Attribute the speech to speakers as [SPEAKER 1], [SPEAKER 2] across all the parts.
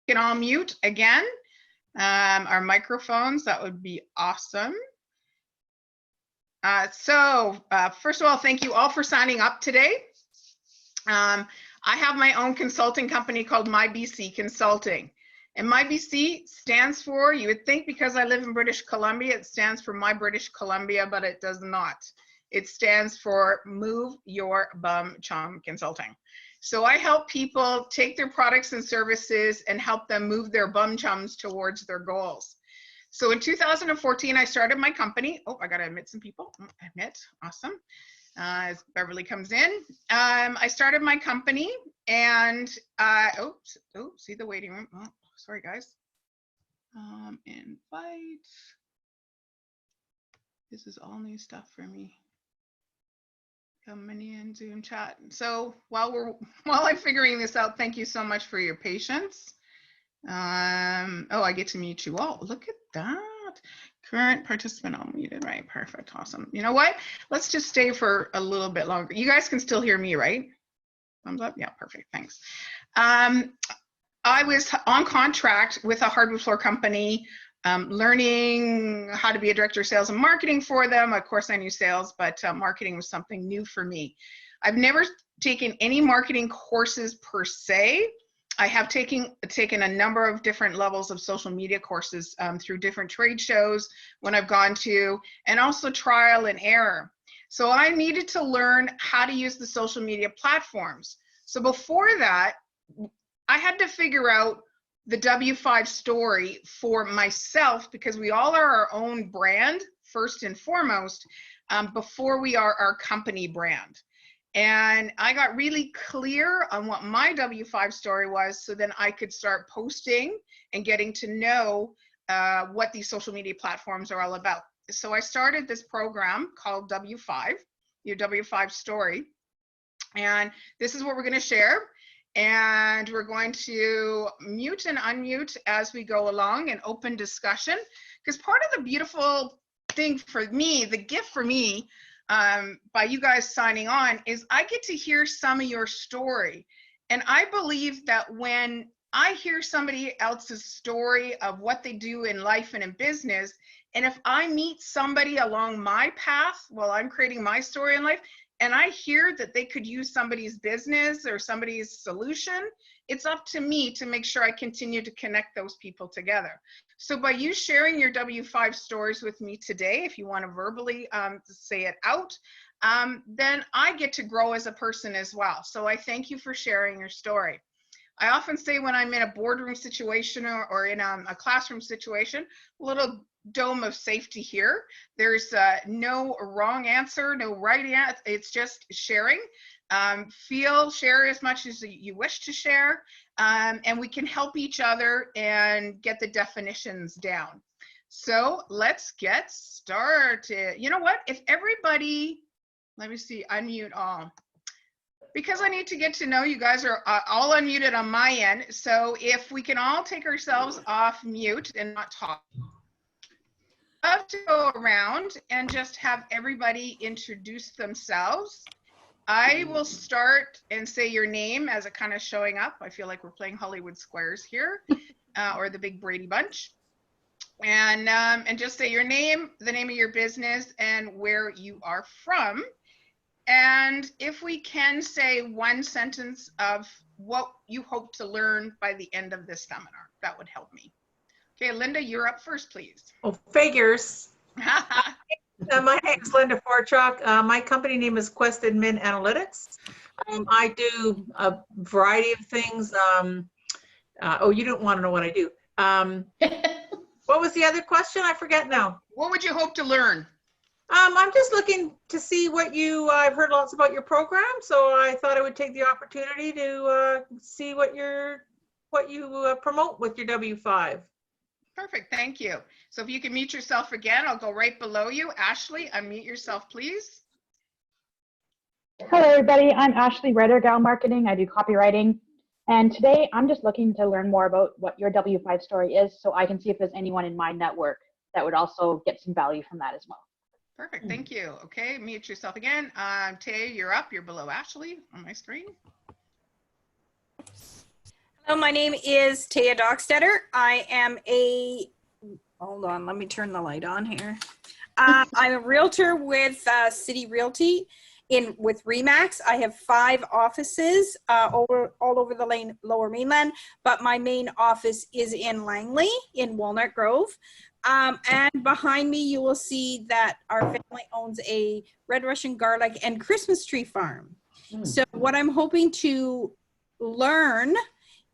[SPEAKER 1] can all mute again. Our microphones, that would be awesome. First of all, thank you all for signing up today. I have my own consulting company called MyBC Consulting. And MyBC stands for, you would think because I live in British Columbia, it stands for My British Columbia, but it does not. It stands for Move Your Bum Chum Consulting. So I help people take their products and services and help them move their bum chums towards their goals. So in 2014, I started my company. Oh, I got to admit some people. Admit, awesome. As Beverly comes in, I started my company and, see the waiting room. Oh, sorry, guys. Invite. This is all new stuff for me. Coming in Zoom chat. So while I'm figuring this out, thank you so much for your patience. Oh, I get to mute you all. Look at that. Current participant all muted, right? Perfect, awesome. You know what? Let's just stay for a little bit longer. You guys can still hear me, right? Thumbs up, yeah, perfect, thanks. I was on contract with a hardwood floor company, learning how to be a director of sales and marketing for them. Of course, I knew sales, but marketing was something new for me. I've never taken any marketing courses per se. I have taken a number of different levels of social media courses through different trade shows when I've gone to, and also trial and error. So I needed to learn how to use the social media platforms. So before that, I had to figure out the W5 story for myself, because we all are our own brand first and foremost, before we are our company brand. And I got really clear on what my W5 story was, so then I could start posting and getting to know what these social media platforms are all about. So I started this program called W5, your W5 story. And this is what we're going to share. And we're going to mute and unmute as we go along and open discussion. Because part of the beautiful thing for me, the gift for me, by you guys signing on, is I get to hear some of your story. And I believe that when I hear somebody else's story of what they do in life and in business, and if I meet somebody along my path while I'm creating my story in life, and I hear that they could use somebody's business or somebody's solution, it's up to me to make sure I continue to connect those people together. So by you sharing your W5 stories with me today, if you want to verbally say it out, then I get to grow as a person as well. So I thank you for sharing your story. I often say when I'm in a boardroom situation or in a classroom situation, a little dome of safety here. There's no wrong answer, no right answer. It's just sharing. Share as much as you wish to share, and we can help each other and get the definitions down. So let's get started. You know what? If everybody, let me see, unmute all. Because I need to get to know you guys are all unmuted on my end. So if we can all take ourselves off mute and not talk. I'd love to go around and just have everybody introduce themselves. I will start and say your name as it kind of showing up. I feel like we're playing Hollywood Squares here, or the Big Brady Bunch. And just say your name, the name of your business, and where you are from. And if we can say one sentence of what you hope to learn by the end of this seminar, that would help me. Okay, Linda, you're up first, please.
[SPEAKER 2] Oh, figures. My name is Linda Forchuk. My company name is Quest Admin Analytics. I do a variety of things. Oh, you don't want to know what I do. What was the other question? I forget now.
[SPEAKER 1] What would you hope to learn?
[SPEAKER 2] I'm just looking to see what I've heard lots about your program, so I thought I would take the opportunity to see what you promote with your W5.
[SPEAKER 1] Perfect, thank you. So if you can mute yourself again, I'll go right below you. Ashley, unmute yourself, please.
[SPEAKER 3] Hello, everybody. I'm Ashley Redergal Marketing. I do copywriting. And today I'm just looking to learn more about what your W5 story is so I can see if there's anyone in my network that would also get some value from that as well.
[SPEAKER 1] Perfect, thank you. Okay, mute yourself again. Tay, you're up. You're below Ashley on my screen.
[SPEAKER 4] Hello, my name is Taya Dockstetter. I am hold on, let me turn the light on here. I'm a realtor with City Realty with RE/MAX. I have 5 offices all over the Lower Mainland, but my main office is in Langley in Walnut Grove. And behind me, you will see that our family owns a red Russian garlic and Christmas tree farm. So what I'm hoping to learn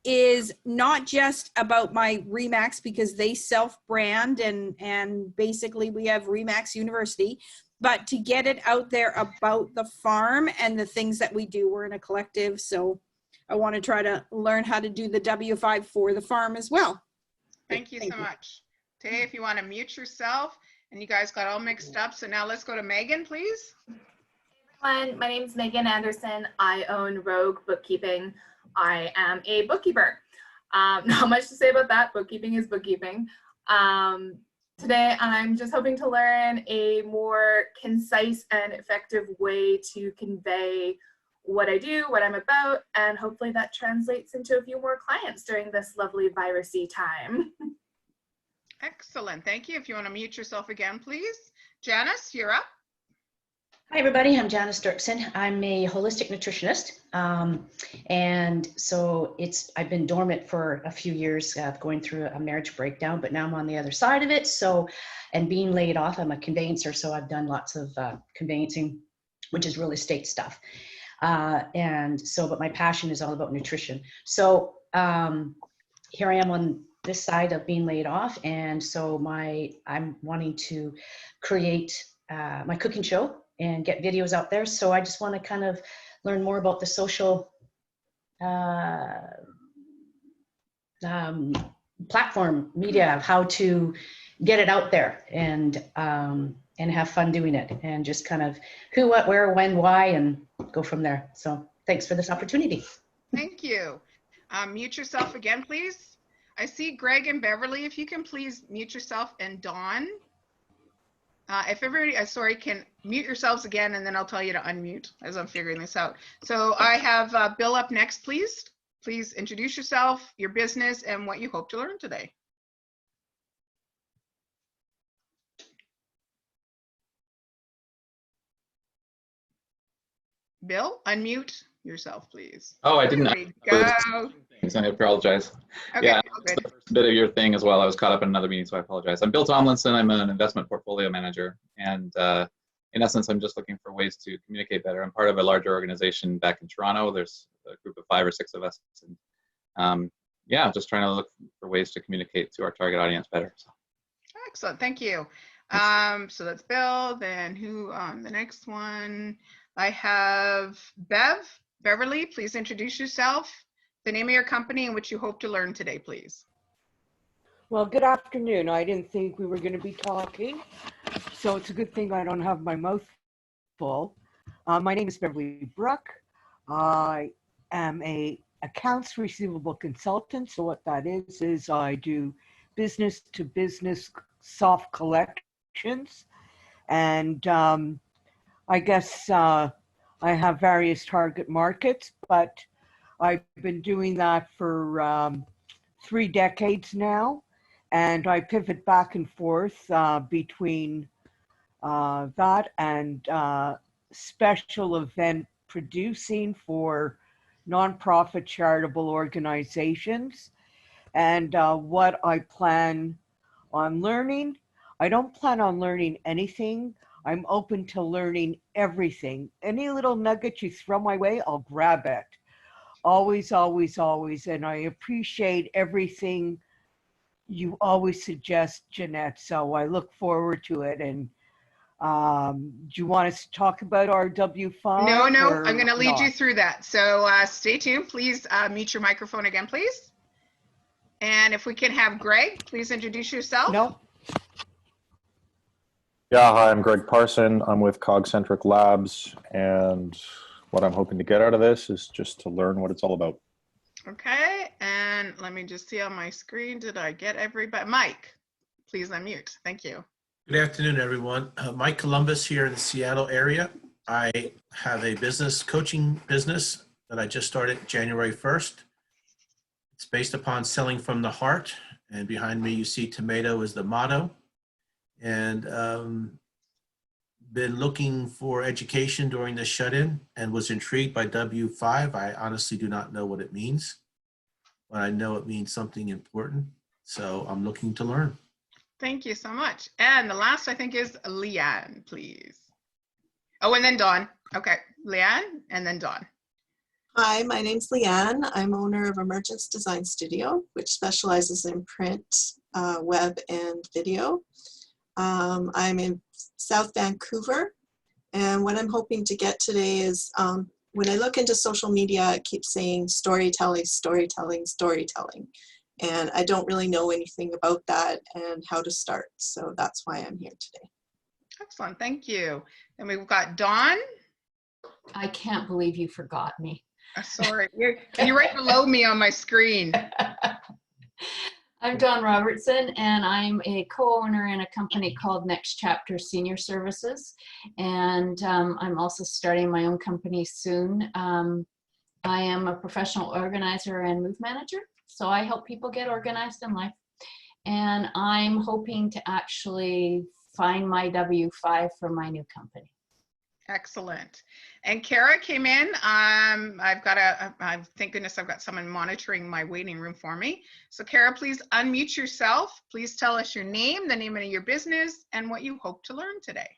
[SPEAKER 4] is not just about my RE/MAX, because they self-brand and basically we have RE/MAX University, but to get it out there about the farm and the things that we do. We're in a collective, so I want to try to learn how to do the W5 for the farm as well.
[SPEAKER 1] Thank you so much. Tay, if you want to mute yourself, and you guys got all mixed up. So now let's go to Megan, please.
[SPEAKER 5] Everyone, my name is Megan Anderson. I own Rogue Bookkeeping. I am a bookkeeper. Not much to say about that. Bookkeeping is bookkeeping. Today, I'm just hoping to learn a more concise and effective way to convey what I do, what I'm about, and hopefully that translates into a few more clients during this lovely virusy time.
[SPEAKER 1] Excellent. Thank you. If you want to mute yourself again, please. Janice, you're up.
[SPEAKER 6] Hi, everybody. I'm Janice Dirksen. I'm a holistic nutritionist. And so I've been dormant for a few years, going through a marriage breakdown, but now I'm on the other side of it. So, and being laid off, I'm a conveyancer. So I've done lots of conveyancing, which is real estate stuff. But my passion is all about nutrition. So here I am on this side of being laid off. And so I'm wanting to create my cooking show and get videos out there. So I just want to kind of learn more about the social platform media, how to get it out there and have fun doing it, and just kind of who, what, where, when, why, and go from there. So thanks for this opportunity.
[SPEAKER 1] Thank you. Mute yourself again, please. I see Greg and Beverly. If you can please mute yourself, and Dawn. If everybody, sorry, can mute yourselves again, and then I'll tell you to unmute as I'm figuring this out. So I have Bill up next, please. Please introduce yourself, your business, and what you hope to learn today. Bill, unmute yourself, please.
[SPEAKER 7] Oh, I didn't.
[SPEAKER 1] There we go.
[SPEAKER 7] I apologize.
[SPEAKER 1] Okay,
[SPEAKER 7] Yeah,
[SPEAKER 1] good.
[SPEAKER 7] the first bit of your thing as well. I was caught up in another meeting, so I apologize. I'm Bill Tomlinson. I'm an investment portfolio manager, and in essence, I'm just looking for ways to communicate better. I'm part of a larger organization back in Toronto. There's a group of 5 or 6 of us, and yeah, just trying to look for ways to communicate to our target audience better. So.
[SPEAKER 1] Excellent, thank you. So that's Bill. Then who on the next one? I have Beverly, please introduce yourself, the name of your company, and what you hope to learn today, please.
[SPEAKER 8] Well, good afternoon. I didn't think we were going to be talking, so it's a good thing I don't have my mouth full. My name is Beverly Bruck. I am a accounts receivable consultant. So what that is I do business to business soft collections. And I guess I have various target markets, but I've been doing that for 3 decades now. And I pivot back and forth between that and special event producing for nonprofit charitable organizations. And what I plan on learning, I don't plan on learning anything. I'm open to learning everything. Any little nugget you throw my way, I'll grab it. Always, always, always. And I appreciate everything you always suggest, Jeanette. So I look forward to it. And do you want us to talk about our W5?
[SPEAKER 1] No, I'm going to lead you through that. So stay tuned. Please mute your microphone again, please. And if we can have Greg, please introduce yourself.
[SPEAKER 8] No.
[SPEAKER 9] Yeah, hi, I'm Greg Parson. I'm with Cogcentric Labs, and what I'm hoping to get out of this is just to learn what it's all about.
[SPEAKER 1] Okay, and let me just see on my screen. Did I get everybody? Mike, please unmute. Thank you.
[SPEAKER 10] Good afternoon, everyone. Mike Columbus here in the Seattle area. I have a business coaching business that I just started January 1st. It's based upon selling from the heart. And behind me, you see tomato is the motto. And been looking for education during the shut-in and was intrigued by W5. I honestly do not know what it means, but I know it means something important. So I'm looking to learn.
[SPEAKER 1] Thank you so much. And the last, I think, is Leanne, please. Oh, and then Dawn. Okay, Leanne, and then Dawn.
[SPEAKER 11] Hi, my name's Leanne. I'm owner of Emergence Design Studio, which specializes in print, web, and video. I'm in South Vancouver, and what I'm hoping to get today is when I look into social media, it keeps saying storytelling, storytelling, storytelling. And I don't really know anything about that and how to start. So that's why I'm here today.
[SPEAKER 1] Excellent, thank you. And we've got Dawn.
[SPEAKER 12] I can't believe you forgot me.
[SPEAKER 1] Sorry, you're right below me on my screen.
[SPEAKER 12] I'm Dawn Robertson, and I'm a co-owner in a company called Next Chapter Senior Services. And I'm also starting my own company soon. I am a professional organizer and move manager. So I help people get organized in life. And I'm hoping to actually find my W5 for my new company.
[SPEAKER 1] Excellent. And Kara came in. Thank goodness I've got someone monitoring my waiting room for me. So Kara, please unmute yourself. Please tell us your name, the name of your business, and what you hope to learn today.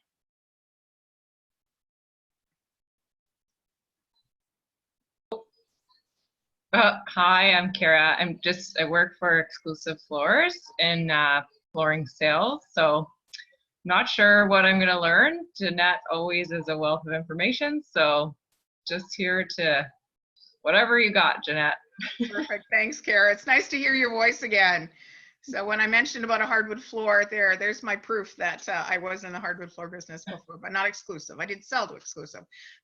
[SPEAKER 13] Hi, I'm Kara. I work for Exclusive Floors in flooring sales. So not sure what I'm going to learn. Jeanette always is a wealth of information. So just here to whatever you got, Jeanette.
[SPEAKER 1] Perfect. Thanks, Kara. It's nice to hear your voice again. So when I mentioned about a hardwood floor there's my proof that I was in the hardwood floor business before, but not exclusive. I did sell to exclusive.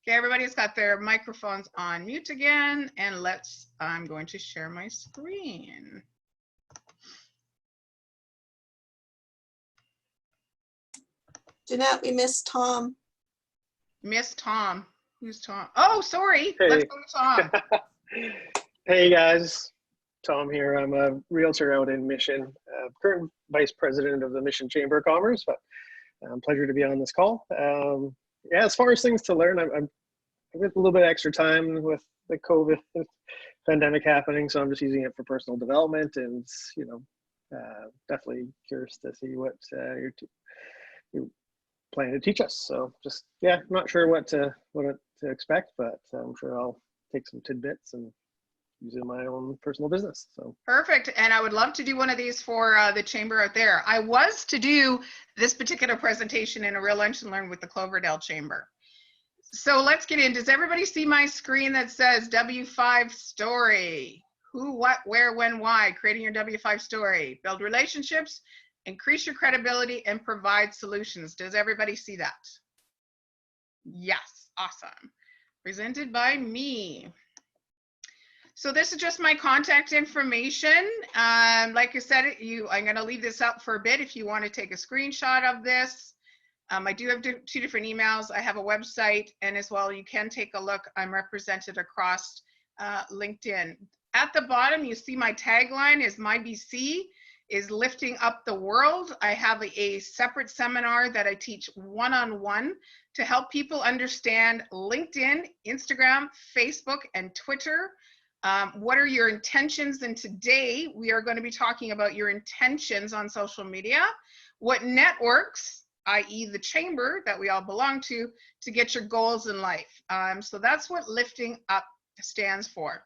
[SPEAKER 1] Okay, everybody's got their microphones on mute again, and I'm going to share my screen.
[SPEAKER 11] Jeanette, we missed Tom.
[SPEAKER 1] Miss Tom. Who's Tom? Oh, sorry.
[SPEAKER 14] Hey.
[SPEAKER 1] Let's go to Tom.
[SPEAKER 14] Hey guys, Tom here. I'm a realtor out in Mission, current vice president of the Mission Chamber of Commerce, but pleasure to be on this call. Yeah, as far as things to learn, I'm with a little bit of extra time with the COVID pandemic happening, so I'm just using it for personal development, and definitely curious to see what you're planning to teach us. So just, yeah, I'm not sure what to expect, but I'm sure I'll take some tidbits and use it in my own personal business. So
[SPEAKER 1] Perfect. And I would love to do one of these for the chamber out there. I was to do this particular presentation in a real lunch and learn with the Cloverdale Chamber. So let's get in. Does everybody see my screen that says W5 story? Who, what, where, when, why? Creating your W5 story. Build relationships, increase your credibility, and provide solutions. Does everybody see that? Yes, awesome. Presented by me. So this is just my contact information. Like I said, I'm going to leave this up for a bit if you want to take a screenshot of this. I do have two different emails. I have a website, and as well, you can take a look. I'm represented across LinkedIn. At the bottom, you see my tagline is My BC is lifting up the world. I have a separate seminar that I teach one-on-one to help people understand LinkedIn, Instagram, Facebook, and Twitter. What are your intentions? And today we are going to be talking about your intentions on social media, what networks, i.e. the chamber that we all belong to get your goals in life. So that's what lifting up stands for.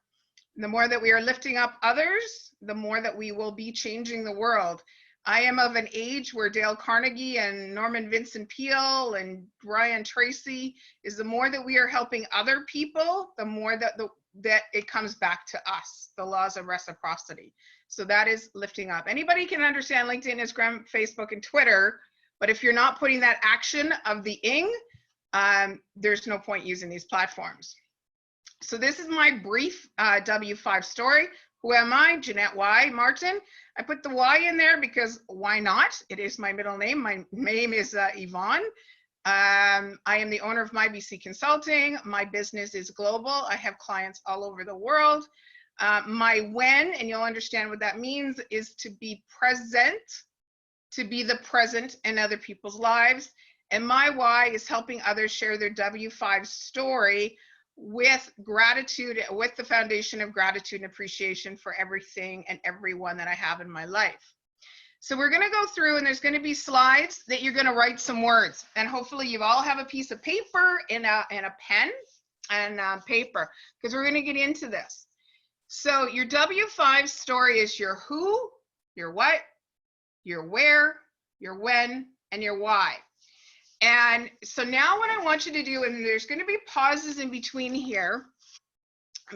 [SPEAKER 1] The more that we are lifting up others, the more that we will be changing the world. I am of an age where Dale Carnegie and Norman Vincent Peale and Brian Tracy is the more that we are helping other people, the more that it comes back to us, the laws of reciprocity. So that is lifting up. Anybody can understand LinkedIn, Instagram, Facebook, and Twitter, but if you're not putting that action of the ing, there's no point using these platforms. So this is my brief W5 story. Who am I? Jeanette Y. Martin. I put the Y in there because why not? It is my middle name. My name is Yvonne. I am the owner of My BC Consulting. My business is global. I have clients all over the world. My when, and you'll understand what that means, is to be present, to be the present in other people's lives. And my why is helping others share their W5 story with gratitude, with the foundation of gratitude and appreciation for everything and everyone that I have in my life. So we're going to go through, and there's going to be slides that you're going to write some words, and hopefully you all have a piece of paper and a pen and paper, because we're going to get into this. So your W5 story is your who, your what, your where, your when, and your why. And so now what I want you to do, and there's going to be pauses in between here,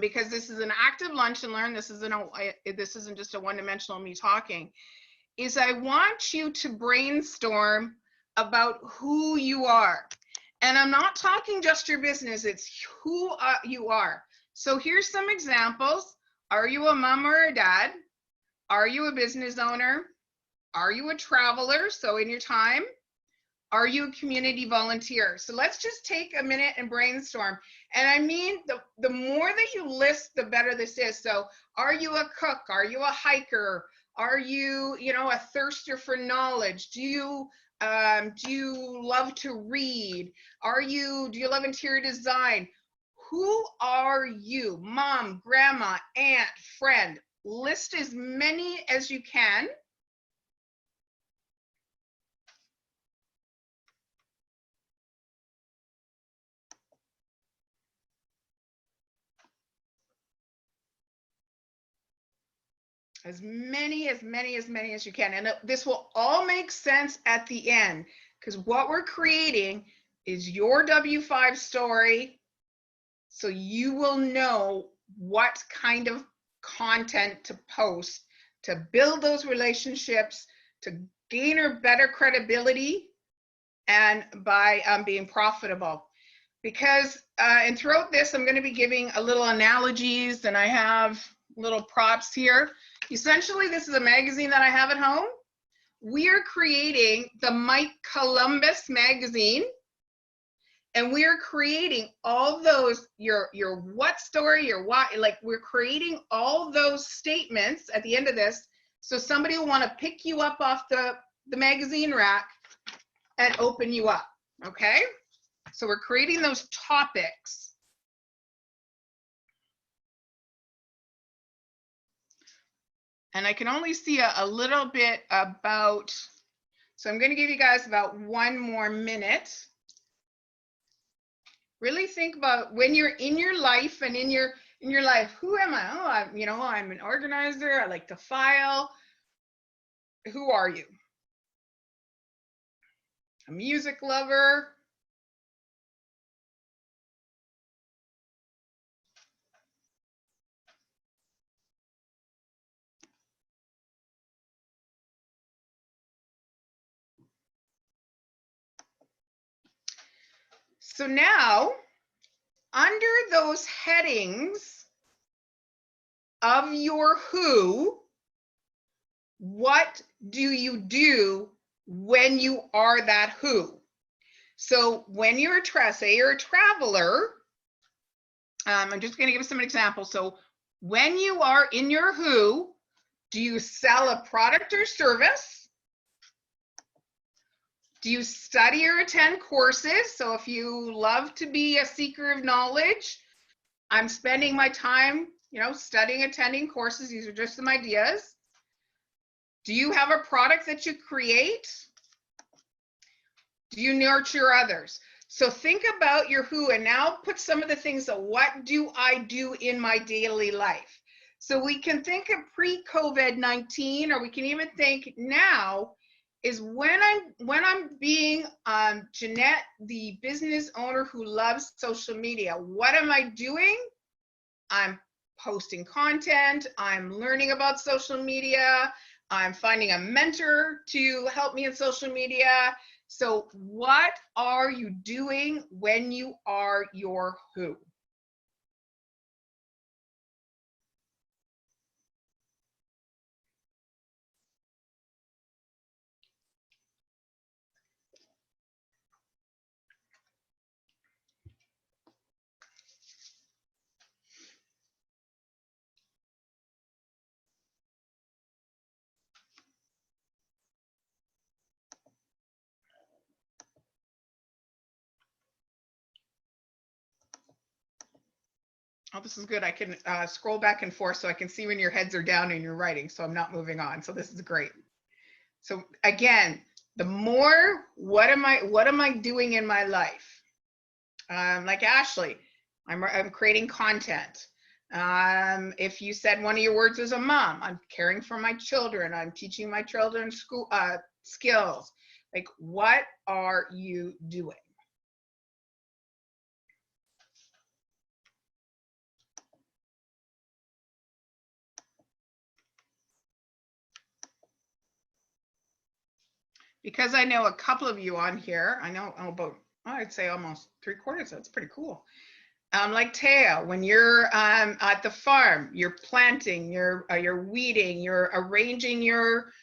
[SPEAKER 1] because this is an active lunch and learn. This isn't just a one-dimensional me talking. Is I want you to brainstorm about who you are. And I'm not talking just your business, it's who you are. So here's some examples. Are you a mom or a dad? Are you a business owner? Are you a traveler, so in your time? Are you a community volunteer? So let's just take a minute and brainstorm. And I mean, the more that you list, the better this is. So are you a cook? Are you a hiker? Are you, a thirster for knowledge? Do you love to read? Do you love interior design? Who are you? Mom, grandma, aunt, friend. List as many as you can. As many as you can. And this will all make sense at the end, because what we're creating is your W5 story. So you will know what kind of content to post to build those relationships, to gain or better credibility, and by being profitable. Because, and throughout this, I'm going to be giving a little analogies, and I have little props here. Essentially, this is a magazine that I have at home. We are creating the Mike Columbus magazine, and we are creating all those, your what story, your why, like we're creating all those statements at the end of this. So somebody will want to pick you up off the magazine rack and open you up, okay? So we're creating those topics. And I can only see a little bit about, so I'm going to give you guys about 1 more minute. Really think about when you're in your life and in your life, who am I? Oh, I'm an organizer. I like to file. Who are you? A music lover. So now, under those headings of your who, what do you do when you are that who? So when you're say you're a traveler, I'm just going to give some examples. So when you are in your who, do you sell a product or service? Do you study or attend courses? So if you love to be a seeker of knowledge, I'm spending my time, studying, attending courses. These are just some ideas. Do you have a product that you create? Do you nurture others? So think about your who, and now put some of the things of what do I do in my daily life? So we can think of pre-COVID-19, or we can even think now, is when I'm being Jeanette, the business owner who loves social media. What am I doing? I'm posting content. I'm learning about social media. I'm finding a mentor to help me in social media. So what are you doing when you are your who? Oh, this is good. I can scroll back and forth so I can see when your heads are down and you're writing, so I'm not moving on. So this is great. So again, the more, what am I doing in my life? Like Ashley, I'm creating content. If you said one of your words is a mom, I'm caring for my children. I'm teaching my children school skills. Like, what are you doing? Because I know a couple of you on here, I know about, I'd say almost 3/4, that's pretty cool. Like Taya, when you're at the farm, you're planting, you're weeding, you're arranging your,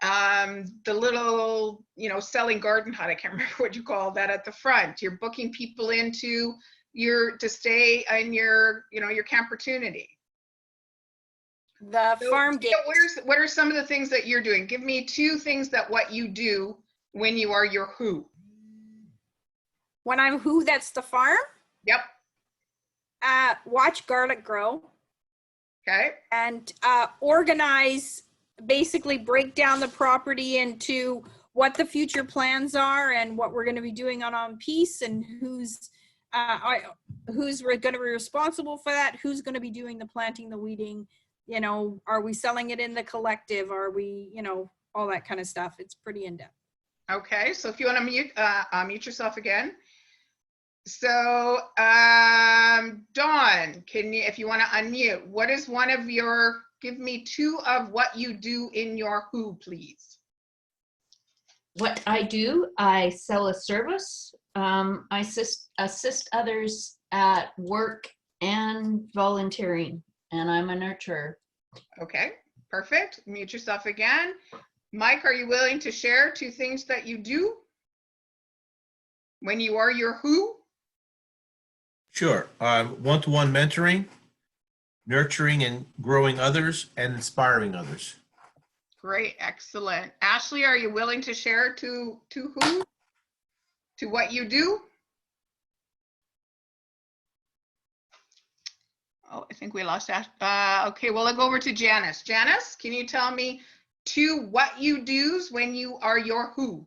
[SPEAKER 1] the little, selling garden hut, I can't remember what you call that at the front. You're booking people into to stay in your, your campertunity.
[SPEAKER 4] The farm gate.
[SPEAKER 1] What are some of the things that you're doing? Give me 2 things that what you do when you are your who.
[SPEAKER 4] When I'm who, that's the farm?
[SPEAKER 1] Yep.
[SPEAKER 4] Watch garlic grow.
[SPEAKER 1] Okay.
[SPEAKER 4] And organize, basically break down the property into what the future plans are and what we're going to be doing on Peace, and who's going to be responsible for that, who's going to be doing the planting, the weeding. Are we selling it in the collective? Are we, all that kind of stuff. It's pretty in-depth.
[SPEAKER 1] Okay, so if you want to mute yourself again. So, Dawn, if you want to unmute, what is one of your, give me 2 of what you do in your who, please.
[SPEAKER 12] What I do, I sell a service. I assist others at work and volunteering, and I'm a nurturer.
[SPEAKER 1] Okay, perfect. Mute yourself again. Mike, are you willing to share 2 things that you do when you are your who?
[SPEAKER 10] Sure. One-to-one mentoring, nurturing and growing others, and inspiring others.
[SPEAKER 1] Great, excellent. Ashley, are you willing to share to who? To what you do? Oh, I think we lost Ash. Okay, well, I'll go over to Janice. Janice, can you tell me 2 what you do's when you are your who?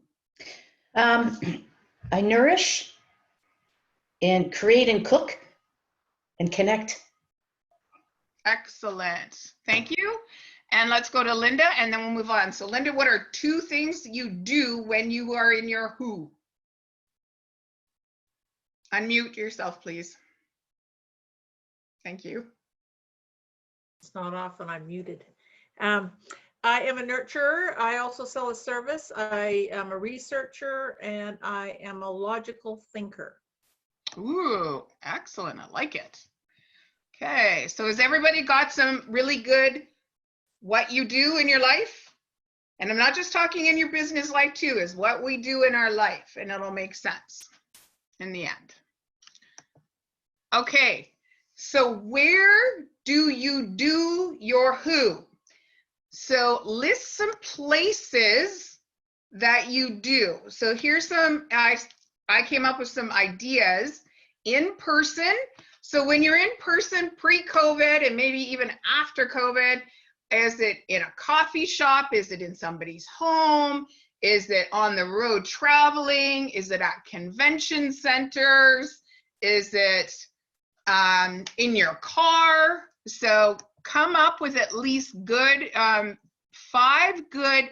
[SPEAKER 6] I nourish and create and cook and connect.
[SPEAKER 1] Excellent. Thank you. And let's go to Linda and then we'll move on. So Linda, what are 2 things you do when you are in your who? Unmute yourself, please. Thank you.
[SPEAKER 2] It's not off and I'm muted. I am a nurturer. I also sell a service. I am a researcher and I am a logical thinker.
[SPEAKER 1] Ooh, excellent. I like it. Okay, so has everybody got some really good what you do in your life? And I'm not just talking in your business life too, is what we do in our life, and it'll make sense in the end. Okay, so where do you do your who? So list some places that you do. So here's some, I came up with some ideas. In person. So when you're in person pre-COVID and maybe even after COVID, is it in a coffee shop? Is it in somebody's home? Is it on the road traveling? Is it at convention centers? Is it in your car? So come up with at least good 5 good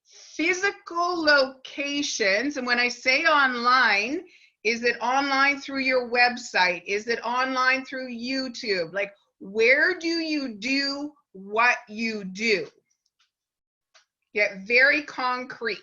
[SPEAKER 1] physical locations. And when I say online, is it online through your website? Is it online through YouTube? Like, where do you do what you do? Get very concrete.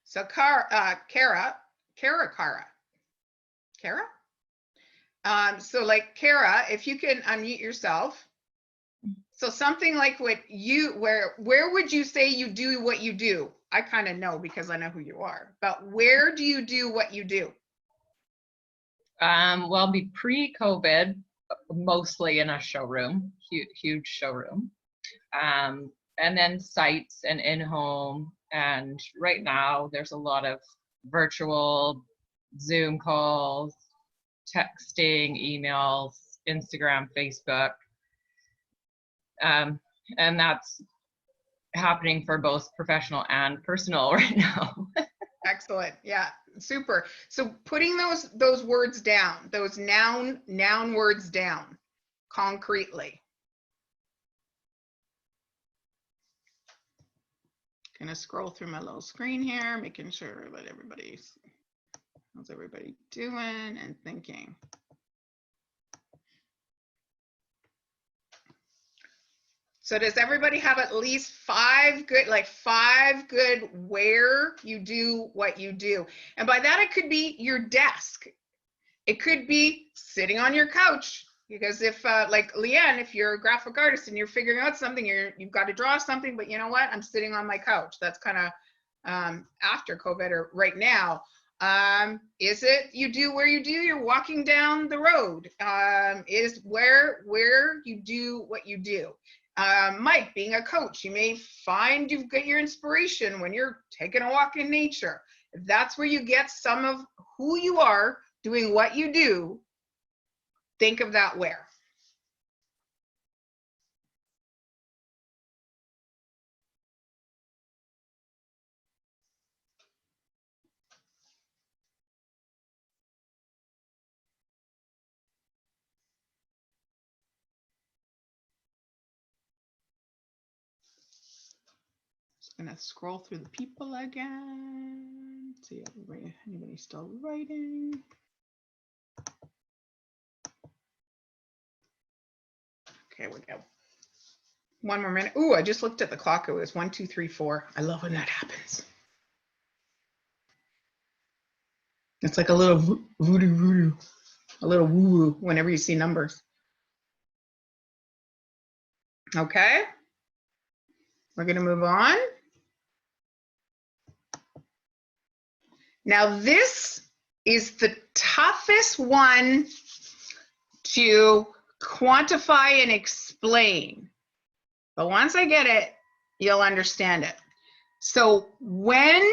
[SPEAKER 1] So Kara. So like Kara, if you can unmute yourself. So something like what you, where would you say you do what you do? I kind of know because I know who you are, but where do you do what you do?
[SPEAKER 13] Well, be pre-COVID, mostly in a showroom, huge showroom. And then sites and in-home. And right now there's a lot of virtual Zoom calls, texting, emails, Instagram, Facebook. And that's happening for both professional and personal right now.
[SPEAKER 1] Excellent. Yeah, super. So putting those words down, those noun words down concretely. Gonna scroll through my little screen here, making sure that how's everybody doing and thinking. So does everybody have at least five good where you do what you do? And by that, it could be your desk. It could be sitting on your couch. Because if, like Leanne, if you're a graphic artist and you're figuring out something, you've got to draw something, but you know what? I'm sitting on my couch. That's kind of after COVID or right now. Is it you do where you do? You're walking down the road. Is where you do what you do. Mike, being a coach, you may find you've got your inspiration when you're taking a walk in nature. If that's where you get some of who you are doing what you do, think of that where. Just gonna scroll through the people again. See anybody still writing. Okay, we go. One more minute. Ooh, I just looked at the clock. It was 1, 2, 3, 4. I love when that happens. It's like a little voodoo, a little woo-woo whenever you see numbers. Okay, we're gonna move on. Now this is the toughest one to quantify and explain, but once I get it, you'll understand it. So when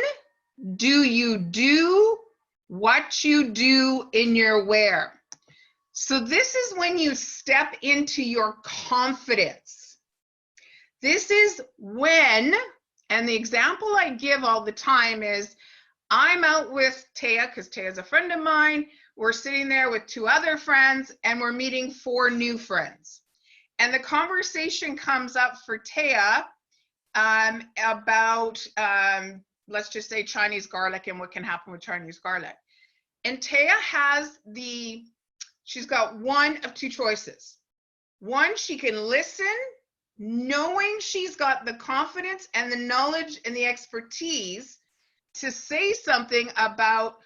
[SPEAKER 1] do you do what you do in your where? So this is when you step into your confidence. This is when, and the example I give all the time is, I'm out with Taya, because Taya's a friend of mine. We're sitting there with 2 other friends and we're meeting 4 new friends. And the conversation comes up for Taya about, let's just say Chinese garlic and what can happen with Chinese garlic. And Taya has she's got one of 2 choices. One, she can listen, knowing she's got the confidence and the knowledge and the expertise to say something about,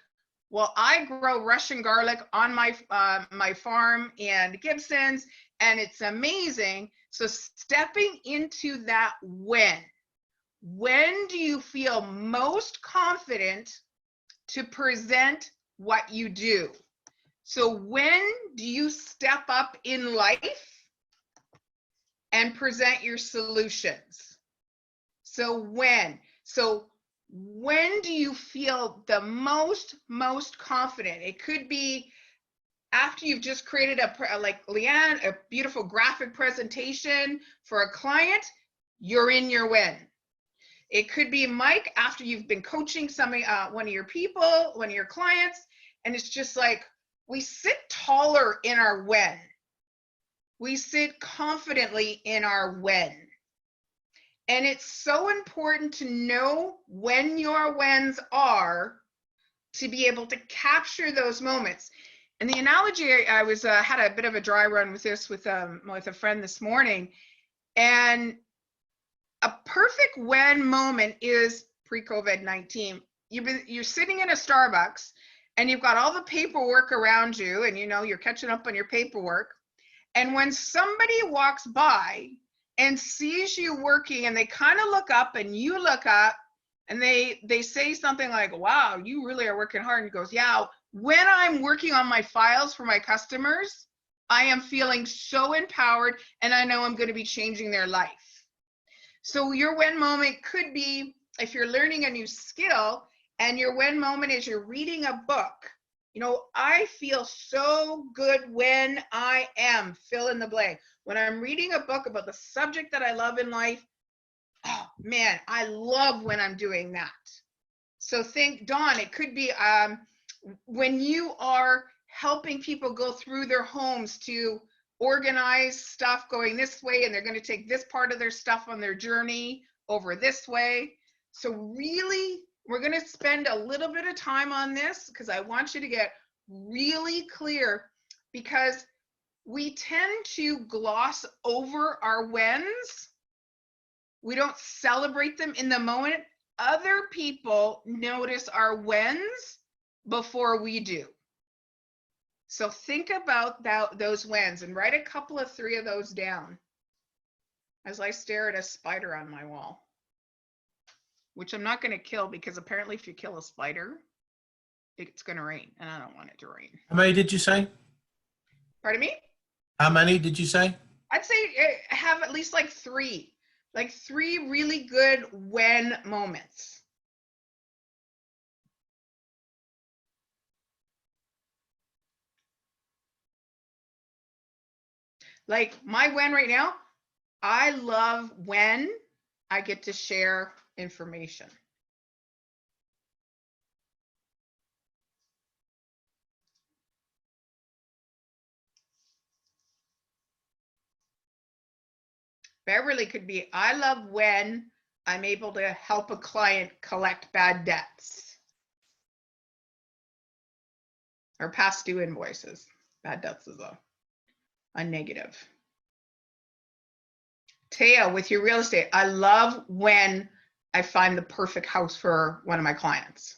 [SPEAKER 1] well, I grow Russian garlic on my my farm in Gibson's, and it's amazing. So stepping into that when do you feel most confident to present what you do? So when do you step up in life and present your solutions? So when do you feel the most confident? It could be after you've just created like Leanne, a beautiful graphic presentation for a client, you're in your when. It could be Mike, after you've been coaching one of your people, one of your clients, and it's just like, we sit taller in our when. We sit confidently in our when. And it's so important to know when your whens are to be able to capture those moments. And the analogy, I was had a bit of a dry run with this with a friend this morning, and a perfect when moment is pre-COVID-19. You're sitting in a Starbucks and you've got all the paperwork around you, and you're catching up on your paperwork. And when somebody walks by and sees you working and they kind of look up and you look up and they say something like, wow, you really are working hard. And he goes, yeah, when I'm working on my files for my customers, I am feeling so empowered and I know I'm going to be changing their life. So your when moment could be if you're learning a new skill and your when moment is you're reading a book. You know, I feel so good when I am fill in the blank. When I'm reading a book about the subject that I love in life, oh man, I love when I'm doing that. So think, Dawn, it could be when you are helping people go through their homes to organize stuff going this way, and they're going to take this part of their stuff on their journey over this way. So really, we're going to spend a little bit of time on this because I want you to get really clear, because we tend to gloss over our wins. We don't celebrate them in the moment. Other people notice our wins before we do. So think about those wins and write a couple of 3 of those down as I stare at a spider on my wall, which I'm not going to kill because apparently if you kill a spider, it's going to rain and I don't want it to rain.
[SPEAKER 10] How many did you say?
[SPEAKER 1] Pardon me?
[SPEAKER 10] How many did you say?
[SPEAKER 1] I'd say have at least like 3 really good when moments. Like my when right now, I love when I get to share information. Beverly could be, I love when I'm able to help a client collect bad debts or past due invoices. Bad debts is a negative. Taya, with your real estate, I love when I find the perfect house for one of my clients.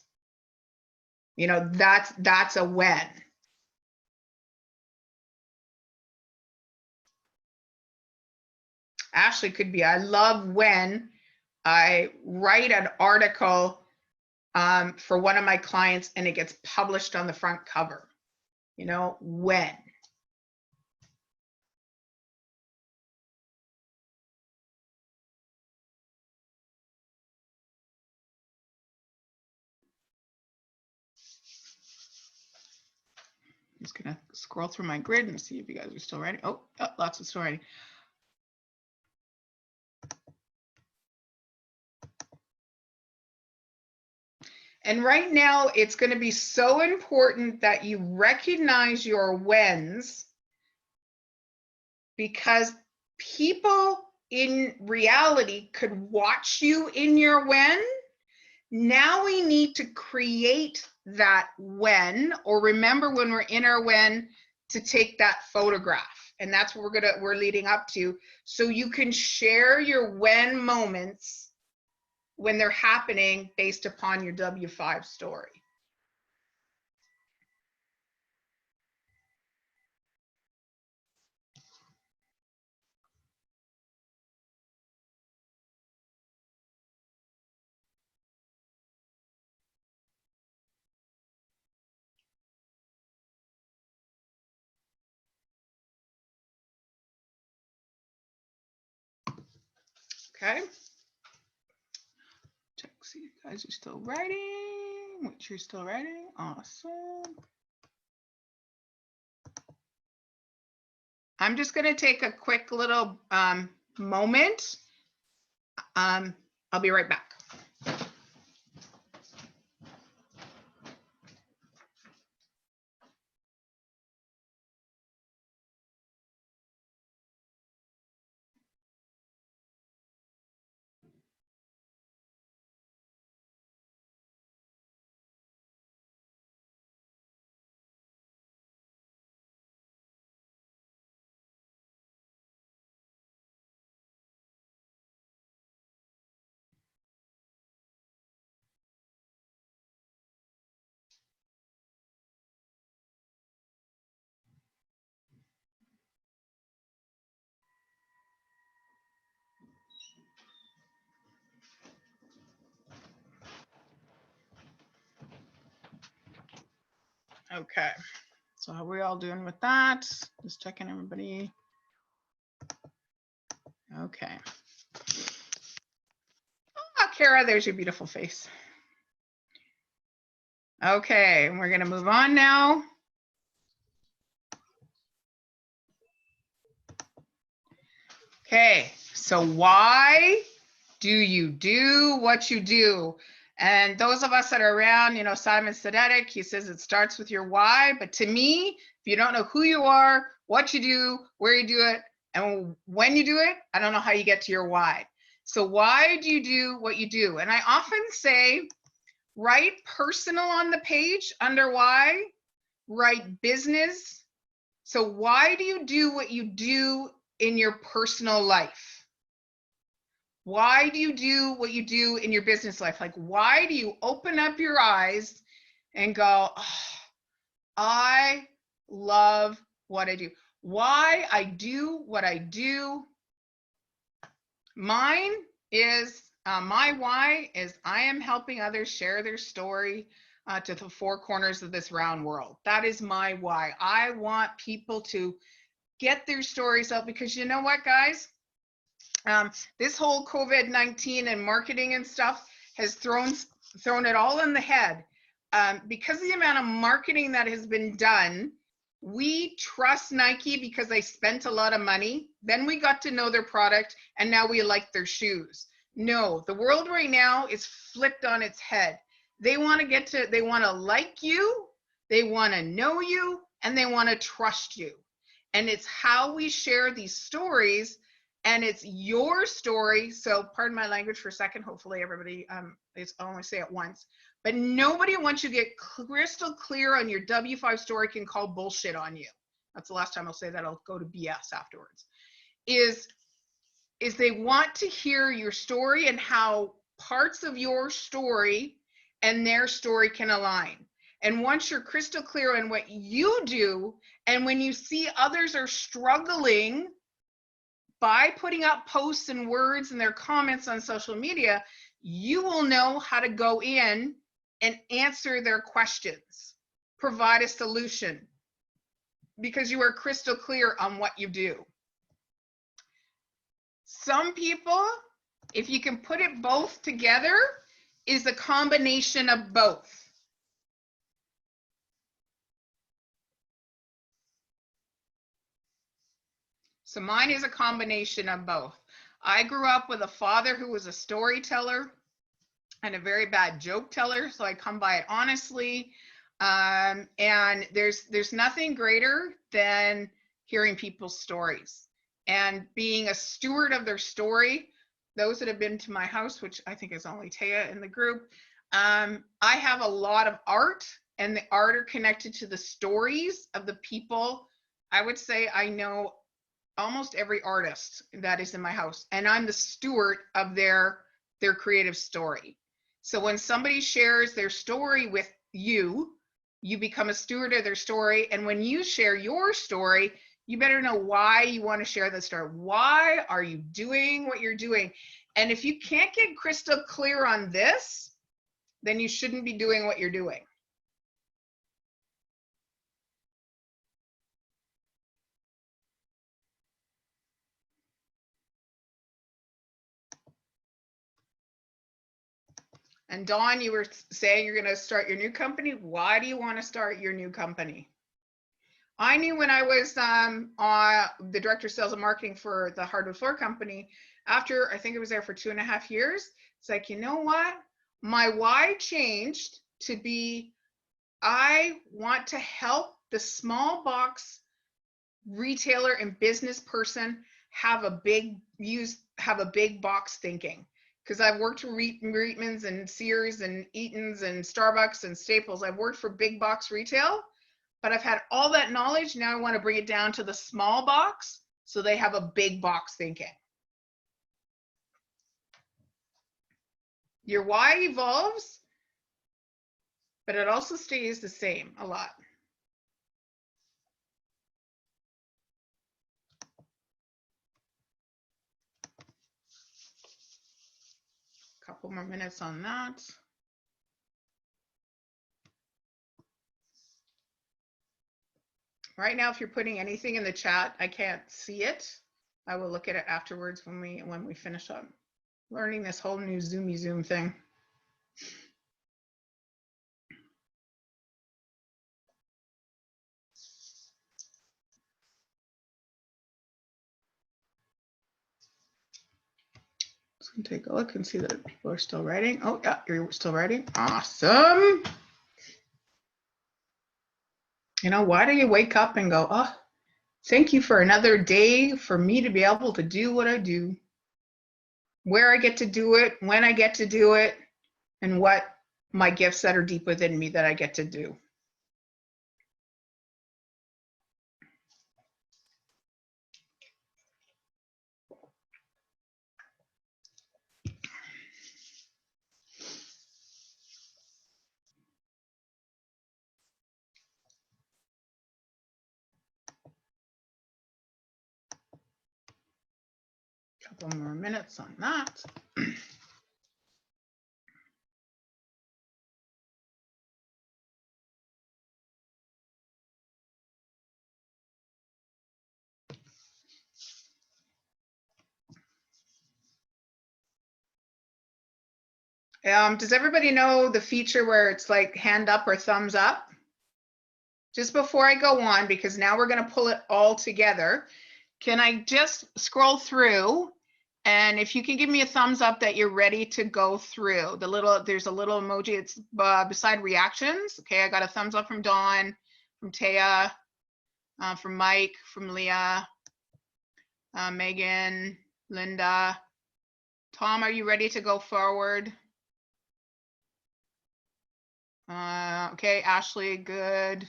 [SPEAKER 1] You know, that's a when. Ashley could be, I love when I write an article for one of my clients and it gets published on the front cover. You know, when. I'm just gonna scroll through my grid and see if you guys are still writing. Oh, lots of still writing. And right now, it's going to be so important that you recognize your wins, because people in reality could watch you in your win. Now we need to create that when, or remember when we're in our when to take that photograph. And that's what we're leading up to. So you can share your when moments when they're happening based upon your W5 story. Okay. Check, see if you guys are still writing. Which you're still writing. Awesome. I'm just going to take a quick little moment. I'll be right back. Okay. So how are we all doing with that? Just checking everybody. Okay. Oh, Kara, there's your beautiful face. Okay, we're going to move on now. Okay, so why do you do what you do? And those of us that are around, you know, Simon Sinek, he says it starts with your why. But to me, if you don't know who you are, what you do, where you do it, and when you do it, I don't know how you get to your why. So why do you do what you do? And I often say, write personal on the page under why, write business. So why do you do what you do in your personal life? Why do you do what you do in your business life? Like, why do you open up your eyes and go, oh, I love what I do? Why I do what I do. Mine is, my why is I am helping others share their story to the four corners of this round world. That is my why. I want people to get their stories out because you know what, guys? This whole COVID-19 and marketing and stuff has thrown it all in the head. Because of the amount of marketing that has been done, we trust Nike because they spent a lot of money. Then we got to know their product and now we like their shoes. No, the world right now is flipped on its head. They want to like you, they want to know you, and they want to trust you. And it's how we share these stories. And it's your story. So pardon my language for a second. Hopefully everybody, I only say it once, but nobody wants you to get crystal clear on your W5 story can call bullshit on you. That's the last time I'll say that. I'll go to BS afterwards. Is they want to hear your story and how parts of your story and their story can align. And once you're crystal clear on what you do, and when you see others are struggling by putting up posts and words and their comments on social media, you will know how to go in and answer their questions, provide a solution, because you are crystal clear on what you do. Some people, if you can put it both together, is a combination of both. So mine is a combination of both. I grew up with a father who was a storyteller and a very bad joke teller, so I come by it honestly. And there's nothing greater than hearing people's stories and being a steward of their story. Those that have been to my house, which I think is only Taya in the group, I have a lot of art, and the art are connected to the stories of the people. I would say I know almost every artist that is in my house, and I'm the steward of their creative story. So when somebody shares their story with you, you become a steward of their story. And when you share your story, you better know why you want to share the story. Why are you doing what you're doing? And if you can't get crystal clear on this, then you shouldn't be doing what you're doing. And Dawn, you were saying you're going to start your new company. Why do you want to start your new company? I knew when I was the director of sales and marketing for the hardwood floor company, after I think it was there for 2.5 years, it's like, you know what? My why changed to be, I want to help the small box retailer and business person have a big box thinking. Because I've worked for Reitmans and Sears and Eaton's and Starbucks and Staples. I've worked for big box retail, but I've had all that knowledge. Now I want to bring it down to the small box so they have a big box thinking. Your why evolves, but it also stays the same a lot. Couple more minutes on that. Right now, if you're putting anything in the chat, I can't see it. I will look at it afterwards when we finish up learning this whole new Zoomy Zoom thing. So take a look and see that people are still writing. Oh yeah, you're still writing. Awesome. You know, why do you wake up and go, oh, thank you for another day for me to be able to do what I do, where I get to do it, when I get to do it, and what my gifts that are deep within me that I get to do. Couple more minutes on that. Does everybody know the feature where it's like hand up or thumbs up? Just before I go on, because now we're going to pull it all together, can I just scroll through? And if you can give me a thumbs up that you're ready to go through there's a little emoji. It's beside reactions. Okay, I got a thumbs up from Dawn, from Taya, from Mike, from Leah, Megan, Linda. Tom, are you ready to go forward? Okay, Ashley, good.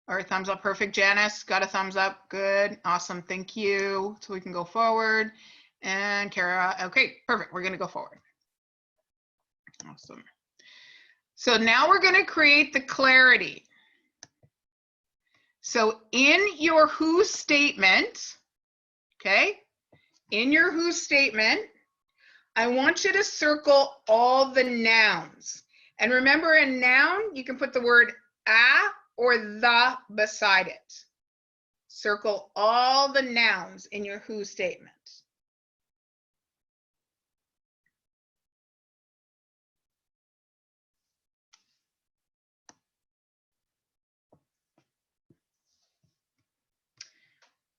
[SPEAKER 1] All right, thumbs up, perfect. Janice, got a thumbs up, good, awesome, thank you. So we can go forward. And Kara, okay, perfect, we're gonna go forward. Awesome. So now we're gonna create the clarity. So in your who statement, okay, in your who statement, I want you to circle all the nouns. And remember, in noun, you can put the word a or the beside it. Circle all the nouns in your who statement.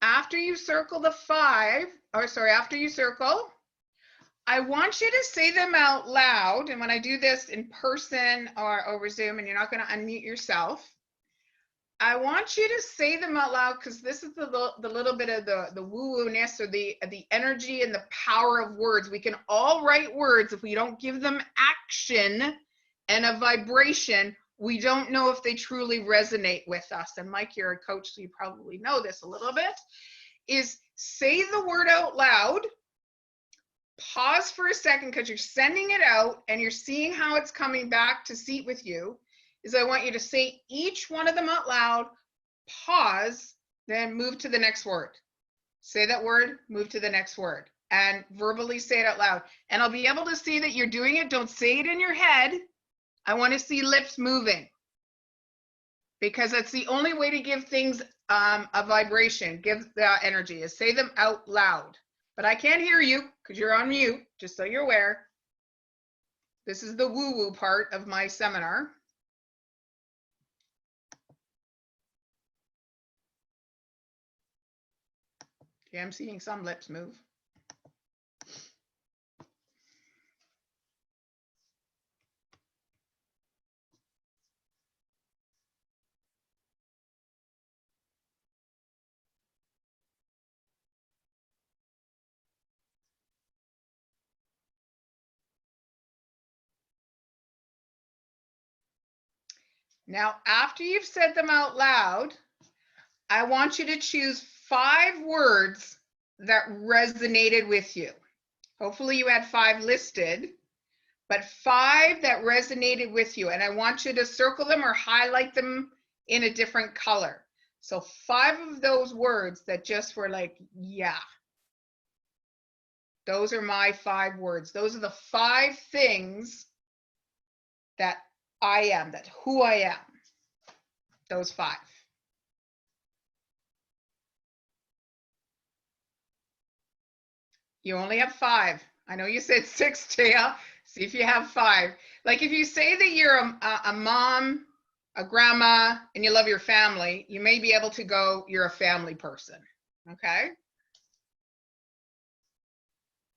[SPEAKER 1] After you circle the after you circle, I want you to say them out loud. And when I do this in person or over Zoom, and you're not going to unmute yourself, I want you to say them out loud, because this is the little bit of the woo-woo-ness, or the energy and the power of words. We can all write words. If we don't give them action and a vibration, we don't know if they truly resonate with us. And Mike, you're a coach, so you probably know this a little bit, is say the word out loud, pause for a second, because you're sending it out and you're seeing how it's coming back to seat with you. Is I want you to say each one of them out loud, pause, then move to the next word. Say that word, move to the next word, and verbally say it out loud. And I'll be able to see that you're doing it. Don't say it in your head. I want to see lips moving, because that's the only way to give things a vibration, give the energy, is say them out loud. But I can't hear you because you're on mute, just so you're aware. This is the woo-woo part of my seminar. Okay, I'm seeing some lips move. Now, after you've said them out loud, I want you to choose 5 words that resonated with you. Hopefully you had 5 listed, but 5 that resonated with you. And I want you to circle them or highlight them in a different color. So 5 of those words that just were like, yeah. Those are my 5 words. Those are the 5 things that I am, that who I am. Those 5. You only have 5. I know you said 6, Taya. See if you have 5. Like if you say that you're a mom, a grandma, and you love your family, you may be able to go, you're a family person. Okay?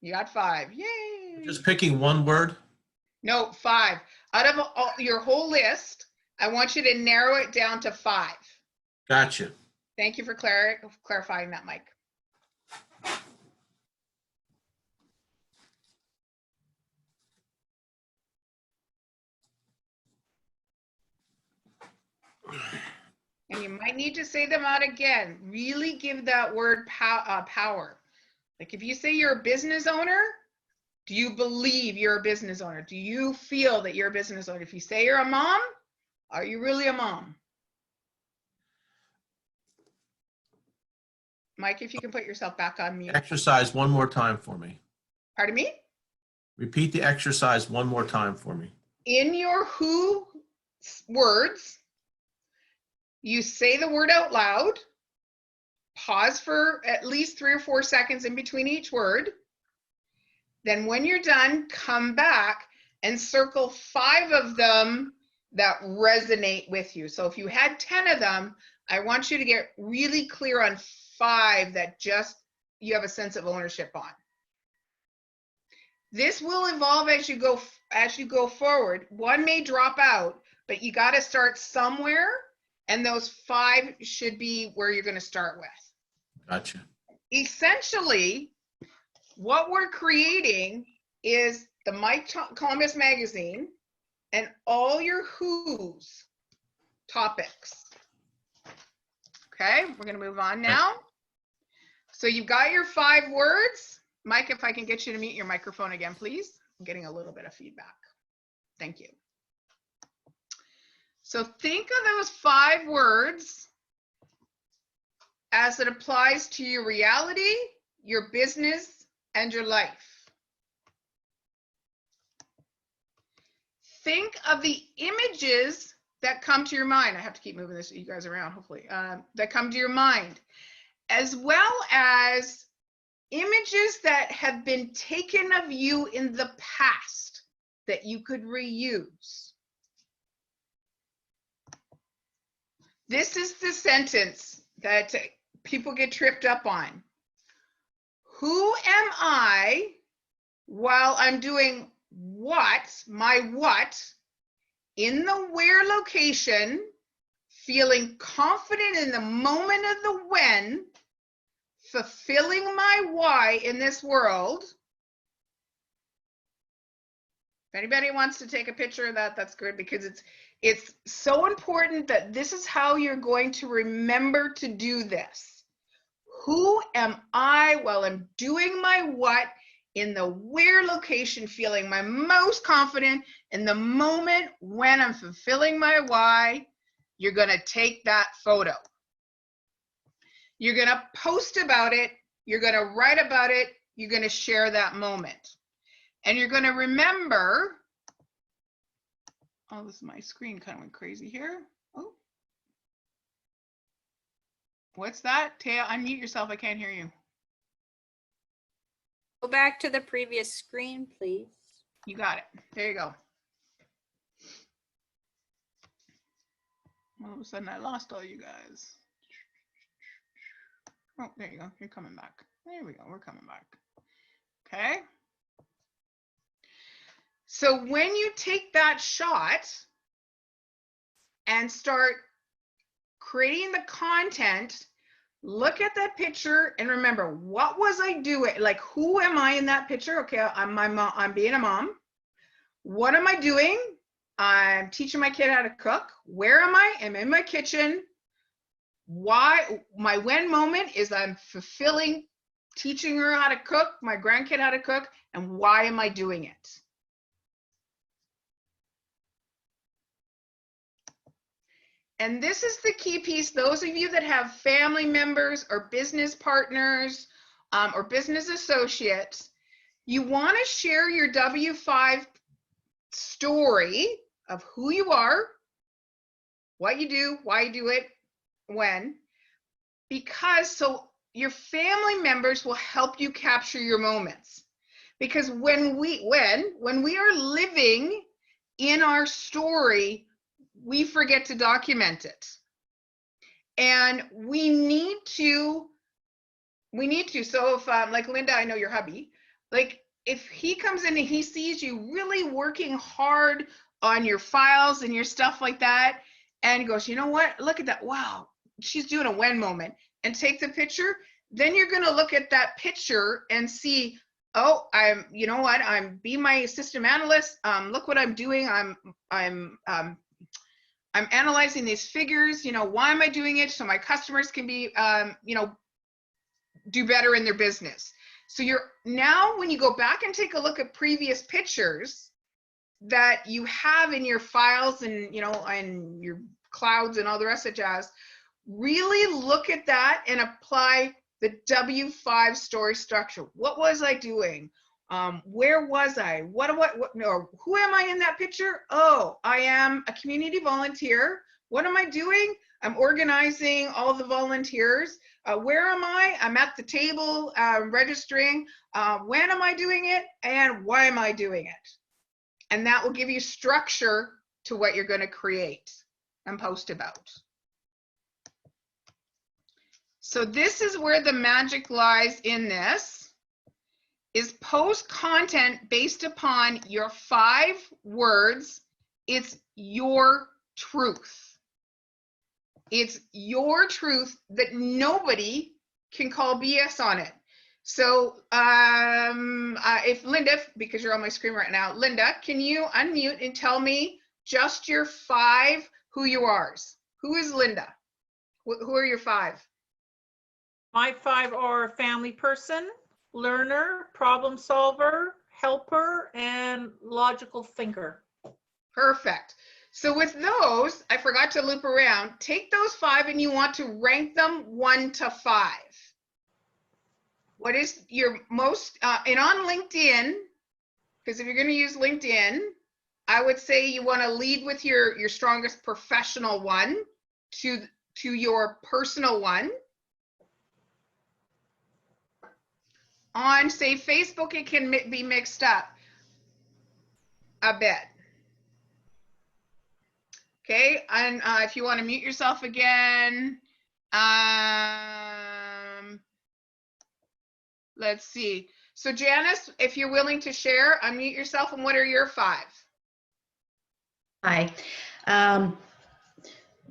[SPEAKER 1] You got 5. Yay!
[SPEAKER 10] Just picking one word?
[SPEAKER 1] No, 5. Out of your whole list, I want you to narrow it down to 5.
[SPEAKER 10] Gotcha.
[SPEAKER 1] Thank you for clarifying that, Mike. And you might need to say them out again. Really give that word power. Like if you say you're a business owner, do you believe you're a business owner? Do you feel that you're a business owner? If you say you're a mom, are you really a mom? Mike, if you can put yourself back on mute.
[SPEAKER 10] Exercise one more time for me.
[SPEAKER 1] Pardon me?
[SPEAKER 10] Repeat the exercise one more time for me.
[SPEAKER 1] In your who words, you say the word out loud, pause for at least 3 or 4 seconds in between each word. Then when you're done, come back and circle 5 of them that resonate with you. So if you had 10 of them, I want you to get really clear on 5 that just you have a sense of ownership on. This will evolve as you go forward. One may drop out, but you got to start somewhere, and those 5 should be where you're going to start with.
[SPEAKER 10] Gotcha.
[SPEAKER 1] Essentially, what we're creating is the Mike Columbus magazine and all your who's topics. Okay, we're going to move on now. So you've got your 5 words. Mike, if I can get you to mute your microphone again, please. I'm getting a little bit of feedback. Thank you. So think of those 5 words as it applies to your reality, your business, and your life. Think of the images that come to your mind. I have to keep moving this you guys around, hopefully, that come to your mind, as well as images that have been taken of you in the past that you could reuse. This is the sentence that people get tripped up on. Who am I while I'm doing what, my what, in the where location, feeling confident in the moment of the when, fulfilling my why in this world. If anybody wants to take a picture of that, that's good, because it's so important that this is how you're going to remember to do this. Who am I while I'm doing my what in the where location, feeling my most confident in the moment when I'm fulfilling my why? You're going to take that photo. You're going to post about it. You're going to write about it. You're going to share that moment. And you're going to remember, oh, this is my screen kind of went crazy here. Oh, what's that? Taya, unmute yourself. I can't hear you.
[SPEAKER 4] Go back to the previous screen, please.
[SPEAKER 1] You got it. There you go. All of a sudden, I lost all you guys. Oh, there you go. You're coming back. There we go. We're coming back. Okay. So when you take that shot and start creating the content, look at that picture and remember, what was I doing? Like, who am I in that picture? Okay, I'm my mom. I'm being a mom. What am I doing? I'm teaching my kid how to cook. Where am I? I'm in my kitchen. Why? My when moment is I'm fulfilling, teaching her how to cook, my grandkid how to cook, and why am I doing it? And this is the key piece. Those of you that have family members or business partners or business associates, you want to share your W5 story of who you are, what you do, why you do it, when, because so your family members will help you capture your moments. Because when we are living in our story, we forget to document it. And we need to. So if like Linda, I know your hubby, like if he comes in and he sees you really working hard on your files and your stuff like that, and he goes, you know what, look at that, wow, she's doing a when moment, and take the picture, then you're going to look at that picture and see, oh, you know what, I'm be my system analyst. Look what I'm doing. I'm analyzing these figures. You know, why am I doing it? So my customers can be, you know, do better in their business. So you're now, when you go back and take a look at previous pictures that you have in your files and, you know, and your clouds and all the rest of jazz, really look at that and apply the W5 story structure. What was I doing? Where was I? No, who am I in that picture? Oh, I am a community volunteer. What am I doing? I'm organizing all the volunteers. Where am I? I'm at the table registering. When am I doing it? And why am I doing it? And that will give you structure to what you're going to create and post about. So this is where the magic lies in this, is post content based upon your 5 words. It's your truth. It's your truth that nobody can call BS on it. So if Linda, because you're on my screen right now, Linda, can you unmute and tell me just your 5 who you are? Who is Linda? Who are your 5?
[SPEAKER 2] My 5 are family person, learner, problem solver, helper, and logical thinker.
[SPEAKER 1] Perfect. So with those, I forgot to loop around. Take those 5 and you want to rank them 1 to 5. What is your most, and on LinkedIn, because if you're going to use LinkedIn, I would say you want to lead with your strongest professional one to your personal one. On, say, Facebook, it can be mixed up a bit. Okay, and if you want to mute yourself again, let's see. So Janice, if you're willing to share, unmute yourself, and what are your 5?
[SPEAKER 6] Hi.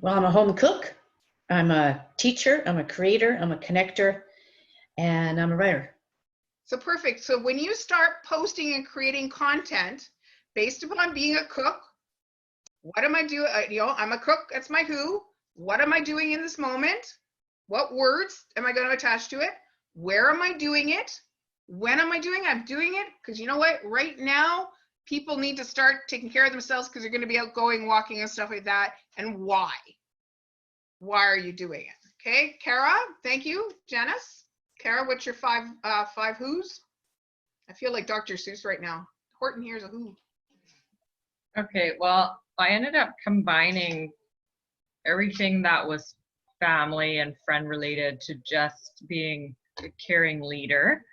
[SPEAKER 6] Well, I'm a home cook. I'm a teacher. I'm a creator. I'm a connector. And I'm a writer.
[SPEAKER 1] So perfect. So when you start posting and creating content based upon being a cook, what am I doing? You know, I'm a cook. That's my who. What am I doing in this moment? What words am I going to attach to it? Where am I doing it? When am I doing it? I'm doing it because you know what? Right now, people need to start taking care of themselves because they're going to be out going, walking and stuff like that. And why? Why are you doing it? Okay, Kara, thank you. Janice, Kara, what's your 5 who's? I feel like Dr. Seuss right now. Horton here's a who.
[SPEAKER 13] Okay, well, I ended up combining everything that was family and friend related to just being a caring leader,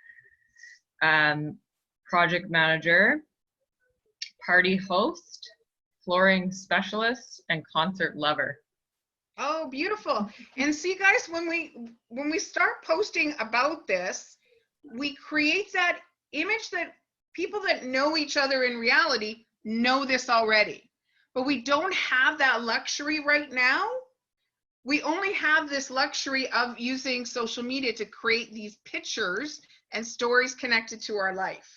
[SPEAKER 13] project manager, party host, flooring specialist, and concert lover.
[SPEAKER 1] Oh, beautiful. And see, guys, when we start posting about this, we create that image that people that know each other in reality know this already. But we don't have that luxury right now. We only have this luxury of using social media to create these pictures and stories connected to our life.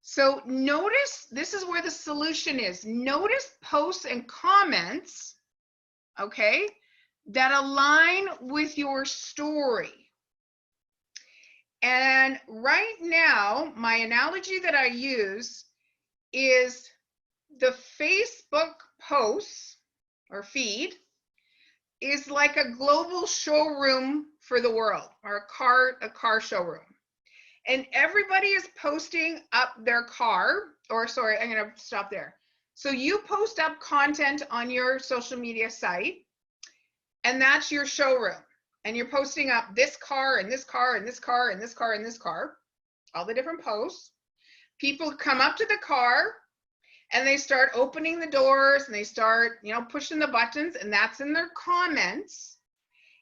[SPEAKER 1] So notice, this is where the solution is. Notice posts and comments, okay, that align with your story. And right now, my analogy that I use is the Facebook posts or feed is like a global showroom for the world, or a car showroom. And everybody is posting up their car, or sorry, I'm going to stop there. So you post up content on your social media site, and that's your showroom. and you're posting up this car and this car and this car and this car and this car, all the different posts. People come up to the car and they start opening the doors and they start, pushing the buttons, and that's in their comments.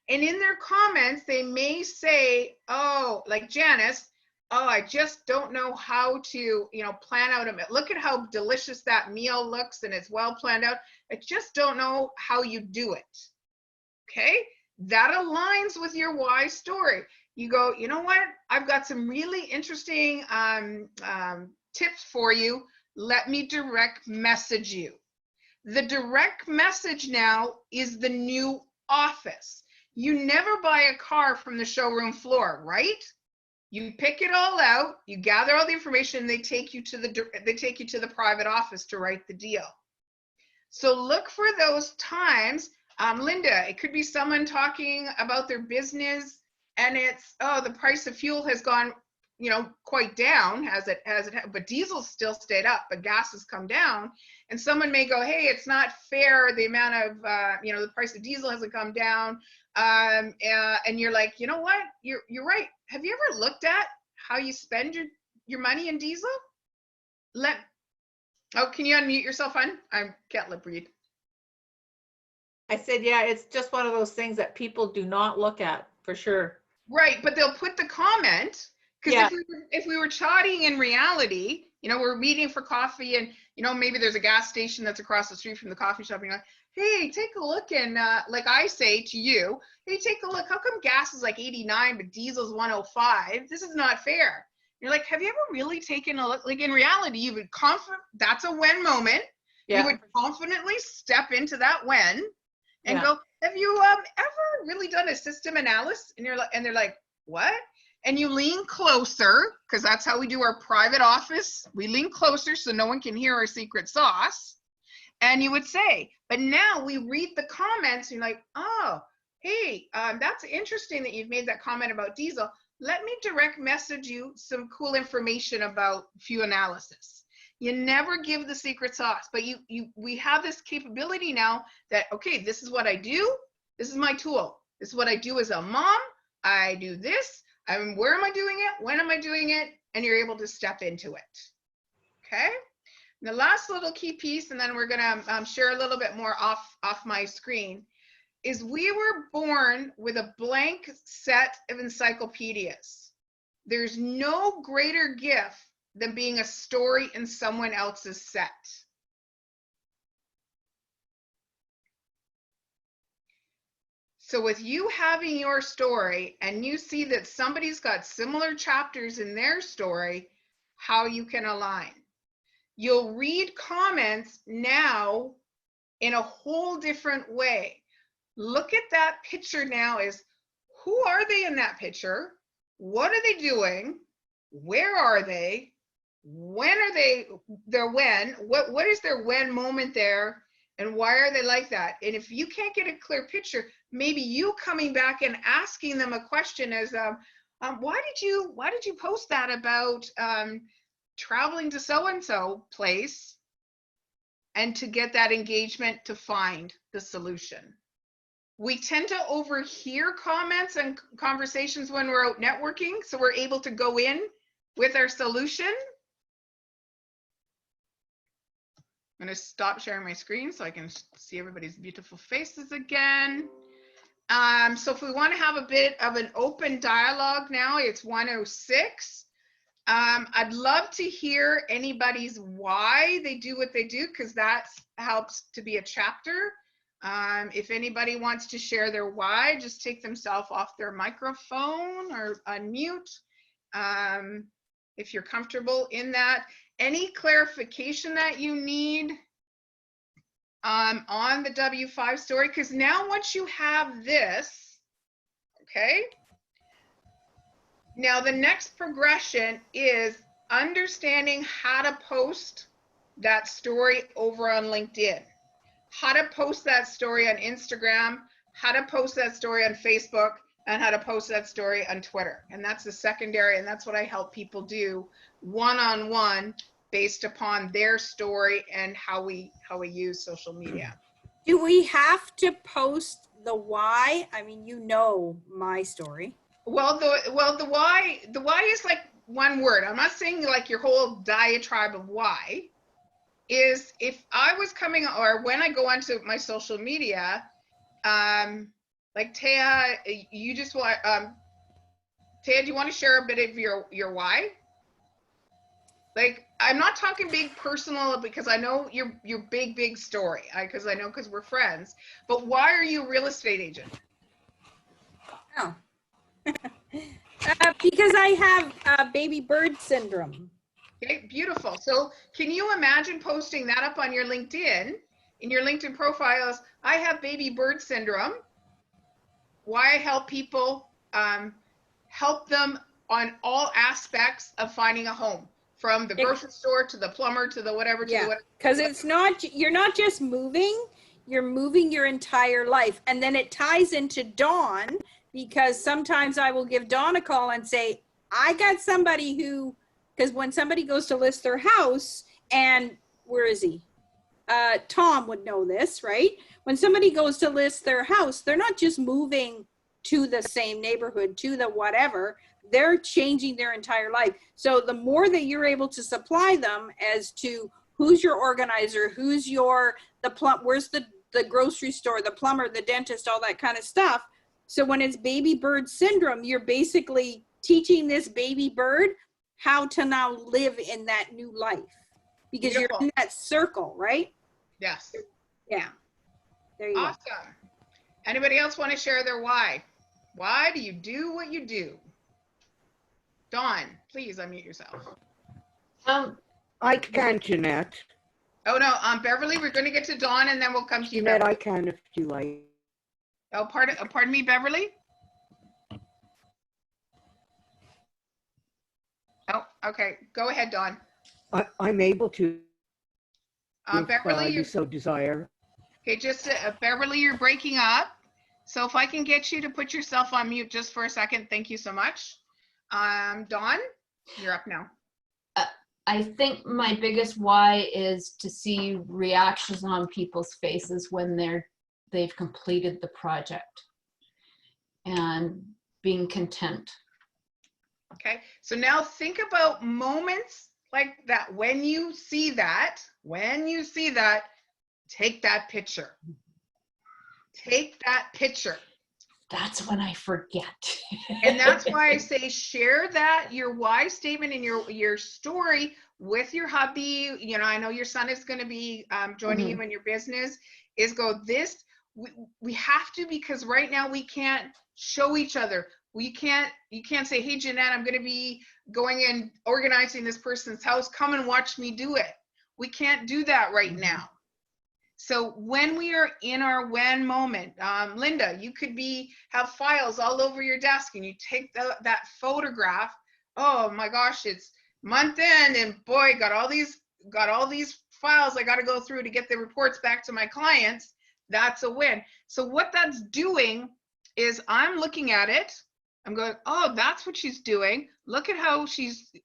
[SPEAKER 1] And in their comments, they may say, oh, like Janice, oh, I just don't know how to, plan out a meal. Look at how delicious that meal looks and it's well planned out. I just don't know how you do it. Okay, that aligns with your why story. You go, you know what? I've got some really interesting tips for you. Let me direct message you. The direct message now is the new office. You never buy a car from the showroom floor, right? You pick it all out, you gather all the information, they take you to the private office to write the deal. So look for those times. Linda, it could be someone talking about their business and it's, oh, the price of fuel has gone, quite down, but diesel's still stayed up, but gas has come down. And someone may go, hey, it's not fair, the amount of, the price of diesel hasn't come down. And you're like, you know what, you're right. Have you ever looked at how you spend your money in diesel? Can you unmute yourself, hon? I can't lip read.
[SPEAKER 2] I said, yeah, it's just one of those things that people do not look at, for sure.
[SPEAKER 1] Right, but they'll put the comment, because if we were chatting in reality, we're meeting for coffee and, maybe there's a gas station that's across the street from the coffee shop and you're like, hey, take a look, and like I say to you, hey, take a look, how come gas is like 89 but diesel's 105? This is not fair. You're like, have you ever really taken a look? Like in reality, you would that's a when moment. Yeah. You would confidently step into that when and go, have you ever really done a system analysis? And they're like, what? And you lean closer, because that's how we do our private office. We lean closer so no one can hear our secret sauce. And you would say, but now we read the comments and you're like, oh, hey, that's interesting that you've made that comment about diesel. Let me direct message you some cool information about fuel analysis. You never give the secret sauce, but we have this capability now that, okay, this is what I do. This is my tool. This is what I do as a mom. I do this. Where am I doing it? When am I doing it? And you're able to step into it. Okay. And the last little key piece, and then we're gonna share a little bit more off my screen, is we were born with a blank set of encyclopedias. There's no greater gift than being a story in someone else's set. So with you having your story and you see that somebody's got similar chapters in their story, how you can align. You'll read comments now in a whole different way. Look at that picture now as, who are they in that picture? What are they doing? Where are they? When are they, what is their when moment there? And why are they like that? And if you can't get a clear picture, maybe you coming back and asking them a question as, why did you post that about traveling to so-and-so place, and to get that engagement to find the solution. We tend to overhear comments and conversations when we're out networking, so we're able to go in with our solution. I'm going to stop sharing my screen so I can see everybody's beautiful faces again. So if we want to have a bit of an open dialogue now, it's 1:06. I'd love to hear anybody's why they do what they do, because that helps to be a chapter. If anybody wants to share their why, just take themselves off their microphone or unmute. If you're comfortable in that. Any clarification that you need on the W5 story, because now once you have this, okay, now the next progression is understanding how to post that story over on LinkedIn, how to post that story on Instagram, how to post that story on Facebook, and how to post that story on Twitter. And that's the secondary, and that's what I help people do one-on-one based upon their story and how we use social media.
[SPEAKER 4] Do we have to post the why? I mean, you know my story.
[SPEAKER 1] Well, the why is like one word. I'm not saying like your whole diatribe of why. Is if I was coming, or when I go onto my social media, like Taya, you just want, Taya, do you want to share a bit of your why? Like, I'm not talking big personal, because I know your big story, because we're friends. But why are you a real estate agent?
[SPEAKER 4] Oh. Because I have baby bird syndrome.
[SPEAKER 1] Okay, beautiful. So can you imagine posting that up on your LinkedIn, in your LinkedIn profiles? I have baby bird syndrome. Why I help people, help them on all aspects of finding a home, from the grocery store to the plumber to the whatever.
[SPEAKER 4] Yeah, because it's not, you're not just moving, you're moving your entire life. And then it ties into Dawn, because sometimes I will give Dawn a call and say, I got somebody who, because when somebody goes to list their house, and where is he? Tom would know this, right? When somebody goes to list their house, they're not just moving to the same neighborhood, to the whatever, they're changing their entire life. So the more that you're able to supply them as to who's your organizer, who's where's the grocery store, the plumber, the dentist, all that kind of stuff. So when it's baby bird syndrome, you're basically teaching this baby bird how to now live in that new life, because Beautiful. You're in that circle, right?
[SPEAKER 1] Yes.
[SPEAKER 4] Yeah. There you
[SPEAKER 1] awesome. Go. Anybody else want to share their why? Why do you do what you do? Dawn, please unmute yourself.
[SPEAKER 8] I can, Jeanette.
[SPEAKER 1] Oh no, Beverly, we're going to get to Dawn and then we'll come to you.
[SPEAKER 8] Jeanette,
[SPEAKER 1] Beverly.
[SPEAKER 8] I can if you like.
[SPEAKER 1] Oh, pardon me, Beverly. Oh, okay. Go ahead, Dawn.
[SPEAKER 8] I'm able to.
[SPEAKER 1] Beverly,
[SPEAKER 8] you so desire.
[SPEAKER 1] Okay, just Beverly, you're breaking up. So if I can get you to put yourself on mute just for a second, thank you so much. Dawn, you're up now.
[SPEAKER 12] I think my biggest why is to see reactions on people's faces when they've completed the project, and being content.
[SPEAKER 1] Okay, so now think about moments like that. When you see that, take that picture. Take that picture.
[SPEAKER 12] That's when I forget.
[SPEAKER 1] And that's why I say share that, your why statement and your story with your hubby. You know, I know your son is going to be joining you in your business. We have to, because right now we can't show each other. You can't say, hey, Jeanette, I'm going to be going and organizing this person's house. Come and watch me do it. We can't do that right now. So when we are in our when moment, Linda, you could have files all over your desk and you take that photograph. Oh my gosh, it's month end and boy, got all these files I got to go through to get the reports back to my clients. That's a win. So what that's doing is I'm looking at it. I'm going, oh, that's what she's doing. Look at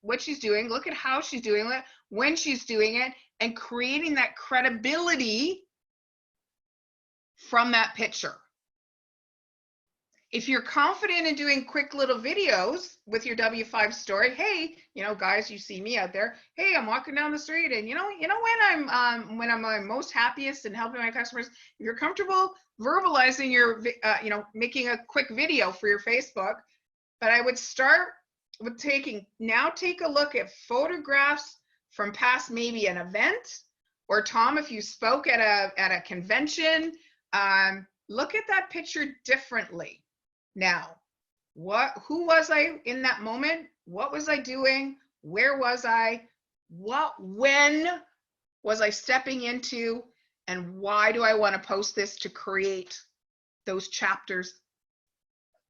[SPEAKER 1] what she's doing. Look at how she's doing it, when she's doing it, and creating that credibility from that picture. If you're confident in doing quick little videos with your W5 story, hey, guys, you see me out there. Hey, I'm walking down the street, and when I'm my most happiest and helping my customers. If you're comfortable verbalizing your, making a quick video for your Facebook, but I would start with take a look at photographs from past, maybe an event, or Tom, if you spoke at a convention. Look at that picture differently. Now, who was I in that moment? What was I doing? Where was I? When was I stepping into? And why do I want to post this to create those chapters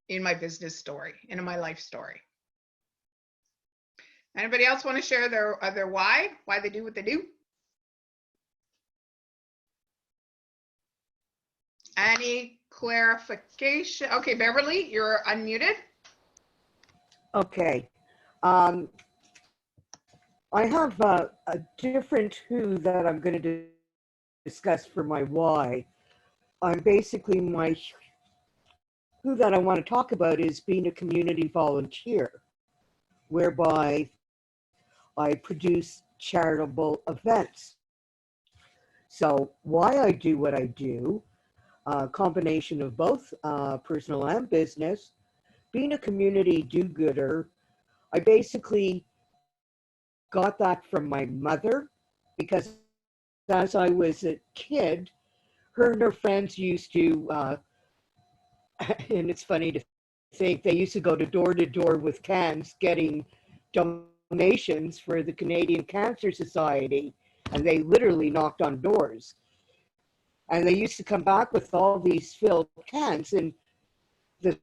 [SPEAKER 1] in my business story, in my life story? Anybody else want to share their why they do what they do? Any clarification? Okay, Beverly, you're unmuted.
[SPEAKER 8] Okay. I have a different who that I'm going to discuss for my why. I'm basically who that I want to talk about is being a community volunteer, whereby I produce charitable events. So why I do what I do, a combination of both personal and business, being a community do-gooder, I basically got that from my mother, because as I was a kid, her and her friends used to, and it's funny to think, they used to go door to door with cans getting donations for the Canadian Cancer Society, and they literally knocked on doors. And they used to come back with all these filled cans, and the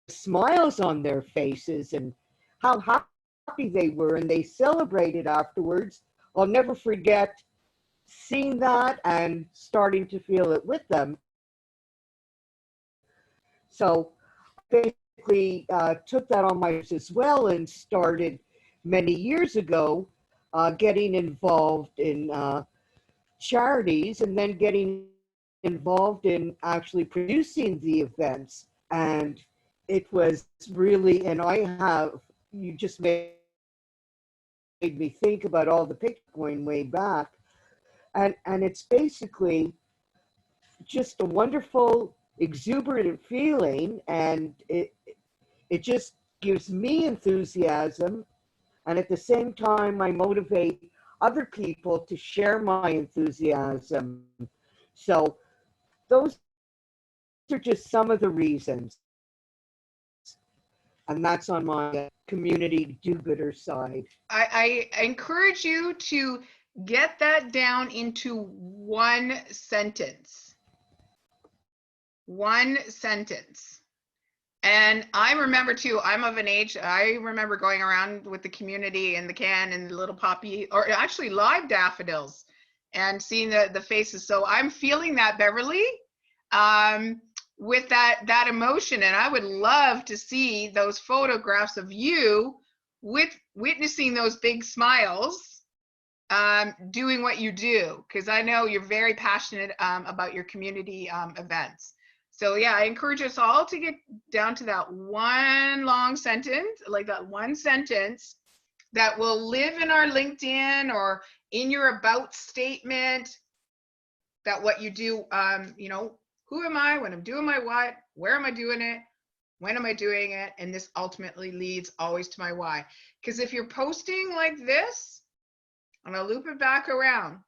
[SPEAKER 8] smiles on their faces and how happy they were, and they celebrated afterwards. I'll never forget seeing that and starting to feel it with them. So basically took that on my as well and started many years ago getting involved in charities, and then getting involved in actually producing the events. And it was really, and you just made me think about all the pictures going way back. And it's basically just a wonderful, exuberant feeling, and it just gives me enthusiasm, and at the same time I motivate other people to share my enthusiasm. So those are just some of the reasons, and that's on my community do-gooder side.
[SPEAKER 1] I encourage you to get that down into one sentence. One sentence. And I remember too, I'm of an age, I remember going around with the community and the can and the little poppy, or actually live daffodils, and seeing the faces. So I'm feeling that, Beverly, with that emotion. And I would love to see those photographs of you witnessing those big smiles, doing what you do, because I know you're very passionate about your community events. So yeah, I encourage us all to get down to that one long sentence, like that one sentence that will live in our LinkedIn or in your about statement, that what you do, you know, who am I when I'm doing my what, where am I doing it, when am I doing it? And this ultimately leads always to my why. Because if you're posting like this, and I'll loop it back around,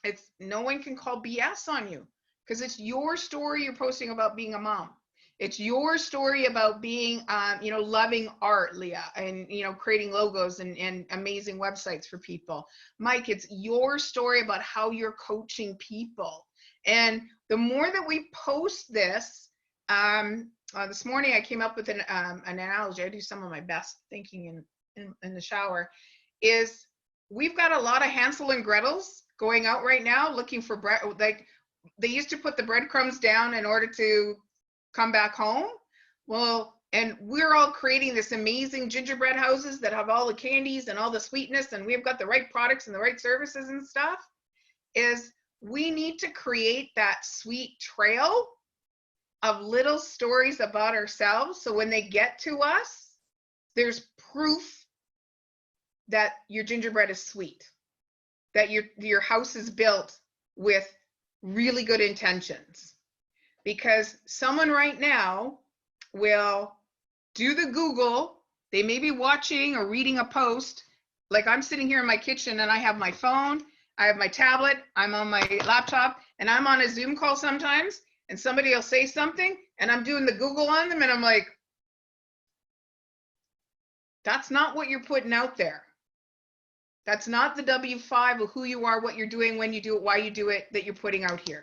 [SPEAKER 1] it's no one can call BS on you, because it's your story you're posting about being a mom. It's your story about being, you know, loving art, Leah, and, you know, creating logos and amazing websites for people. Mike, it's your story about how you're coaching people. And the more that we post this, this morning I came up with an analogy. I do some of my best thinking in the shower, is we've got a lot of Hansel and Gretels going out right now looking for bread. Like, they used to put the breadcrumbs down in order to come back home. Well, and we're all creating this amazing gingerbread houses that have all the candies and all the sweetness, and we've got the right products and the right services and stuff. Is we need to create that sweet trail of little stories about ourselves, so when they get to us, there's proof that your gingerbread is sweet, that your house is built with really good intentions. Because someone right now will do the Google, they may be watching or reading a post, like I'm sitting here in my kitchen and I have my phone, I have my tablet, I'm on my laptop, and I'm on a Zoom call sometimes, and somebody will say something and I'm doing the Google on them, and I'm like, that's not what you're putting out there. That's not the W5 of who you are, what you're doing, when you do it, why you do it, that you're putting out here.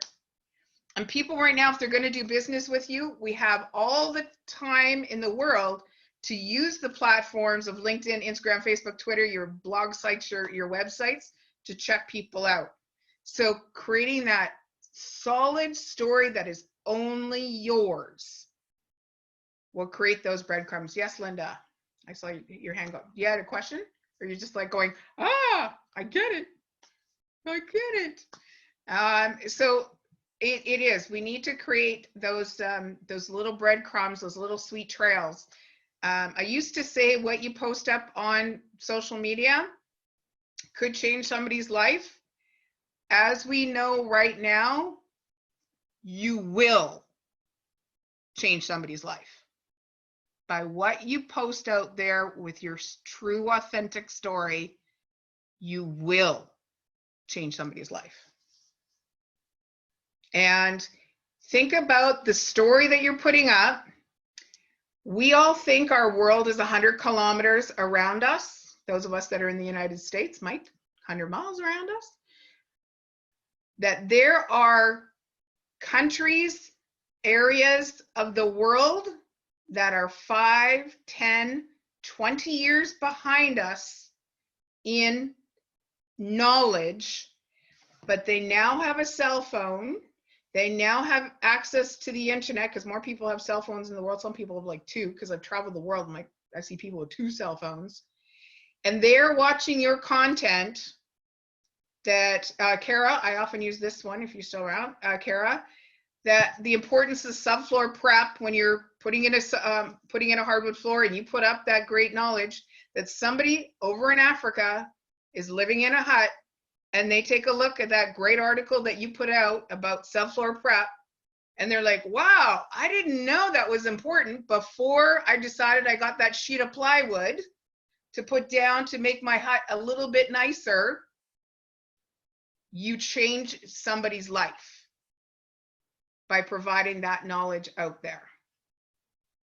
[SPEAKER 1] And people right now, if they're going to do business with you, we have all the time in the world to use the platforms of LinkedIn, Instagram, Facebook, Twitter, your blog sites, your websites, to check people out. So creating that solid story that is only yours will create those breadcrumbs. Yes, Linda, I saw your hand go. You had a question? Or you're just like going, I get it. I get it. So It is. We need to create those little breadcrumbs, those little sweet trails. I used to say what you post up on social media could change somebody's life. As we know right now, you will change somebody's life by what you post out there with your true, authentic story. You will change somebody's life. And think about the story that you're putting up. We all think our world is 100 kilometers around us. Those of us that are in the United States might 100 miles around us. That there are countries, areas of the world that are 5, 10, 20 years behind us in knowledge, but they now have a cell phone. They now have access to the internet because more people have cell phones in the world. Some people have like 2, because I've traveled the world and I see people with 2 cell phones. And they're watching your content that, Kara, I often use this one if you're still around, Kara, that the importance of subfloor prep when you're putting in a hardwood floor, and you put up that great knowledge that somebody over in Africa is living in a hut, and they take a look at that great article that you put out about subfloor prep, and they're like, wow, I didn't know that was important before I decided I got that sheet of plywood to put down to make my hut a little bit nicer. You change somebody's life by providing that knowledge out there.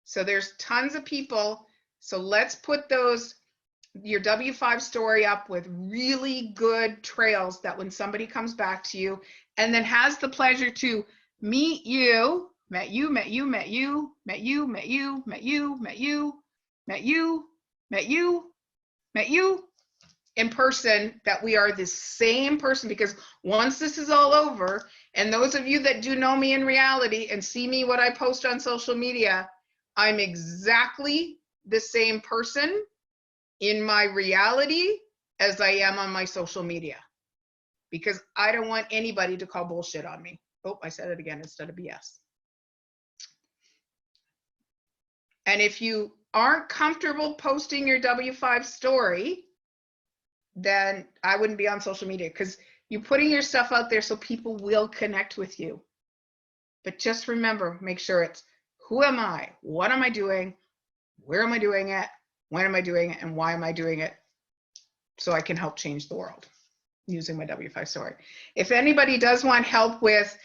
[SPEAKER 1] So there's tons of people. So let's put your W5 story up with really good trails that when somebody comes back to you and then has the pleasure to meet you, met you in person, that we are the same person. Because once this is all over, and those of you that do know me in reality and see me what I post on social media, I'm exactly the same person in my reality as I am on my social media, because I don't want anybody to call bullshit on me. Oh, I said it again instead of BS. And if you aren't comfortable posting your W5 story, then I wouldn't be on social media, because you're putting your stuff out there so people will connect with you. But just remember, make sure it's who am I? What am I doing? Where am I doing it? When am I doing it? And why am I doing it? So I can help change the world using my W5 story. If anybody does want help with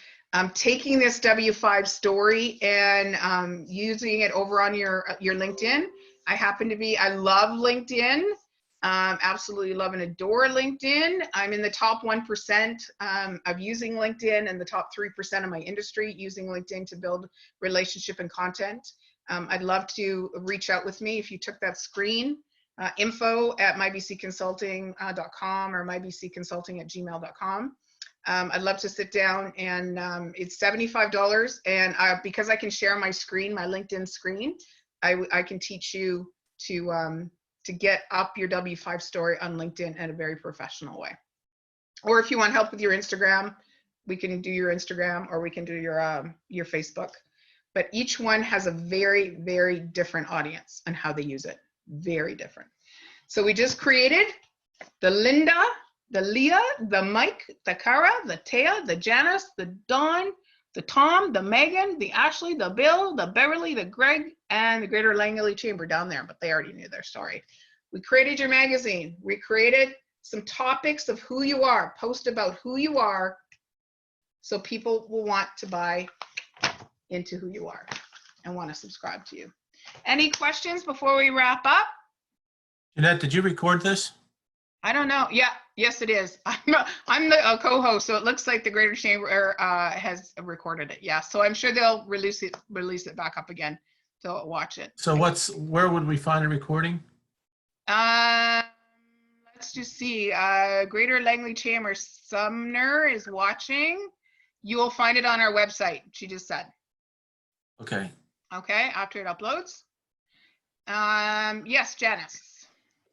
[SPEAKER 1] taking this W5 story and using it over on your LinkedIn, I love LinkedIn. Absolutely love and adore LinkedIn. I'm in the top 1% of using LinkedIn, and the top 3% of my industry using LinkedIn to build relationship and content. I'd love to reach out with me if you took that screen, info@mybcconsulting.com or mybcconsulting@gmail.com. I'd love to sit down, and it's $75. And because I can share my screen, my LinkedIn screen, I can teach you to get up your W5 story on LinkedIn in a very professional way. Or if you want help with your Instagram, we can do your Instagram, or we can do your Facebook. But each one has a very, very different audience and how they use it. Very different. So we just created the Linda, the Leah, the Mike, the Cara, the Taya, the Janice, the Dawn, the Tom, the Megan, the Ashley, the Bill, the Beverly, the Greg, and the Greater Langley Chamber down there, but they already knew their story. We created your magazine. We created some topics of who you are, post about who you are, so people will want to buy into who you are and want to subscribe to you. Any questions before we wrap up?
[SPEAKER 10] Jeanette, did you record this?
[SPEAKER 1] I don't know. Yeah, yes, it is. I'm the co-host, so it looks like the Greater Chamber has recorded it. Yeah, so I'm sure they'll release it back up again to watch it.
[SPEAKER 10] So where would we find a recording?
[SPEAKER 1] Let's just see. Greater Langley Chamber, Sumner is watching. You will find it on our website, she just said.
[SPEAKER 10] Okay.
[SPEAKER 1] Okay, after it uploads. Yes, Janice.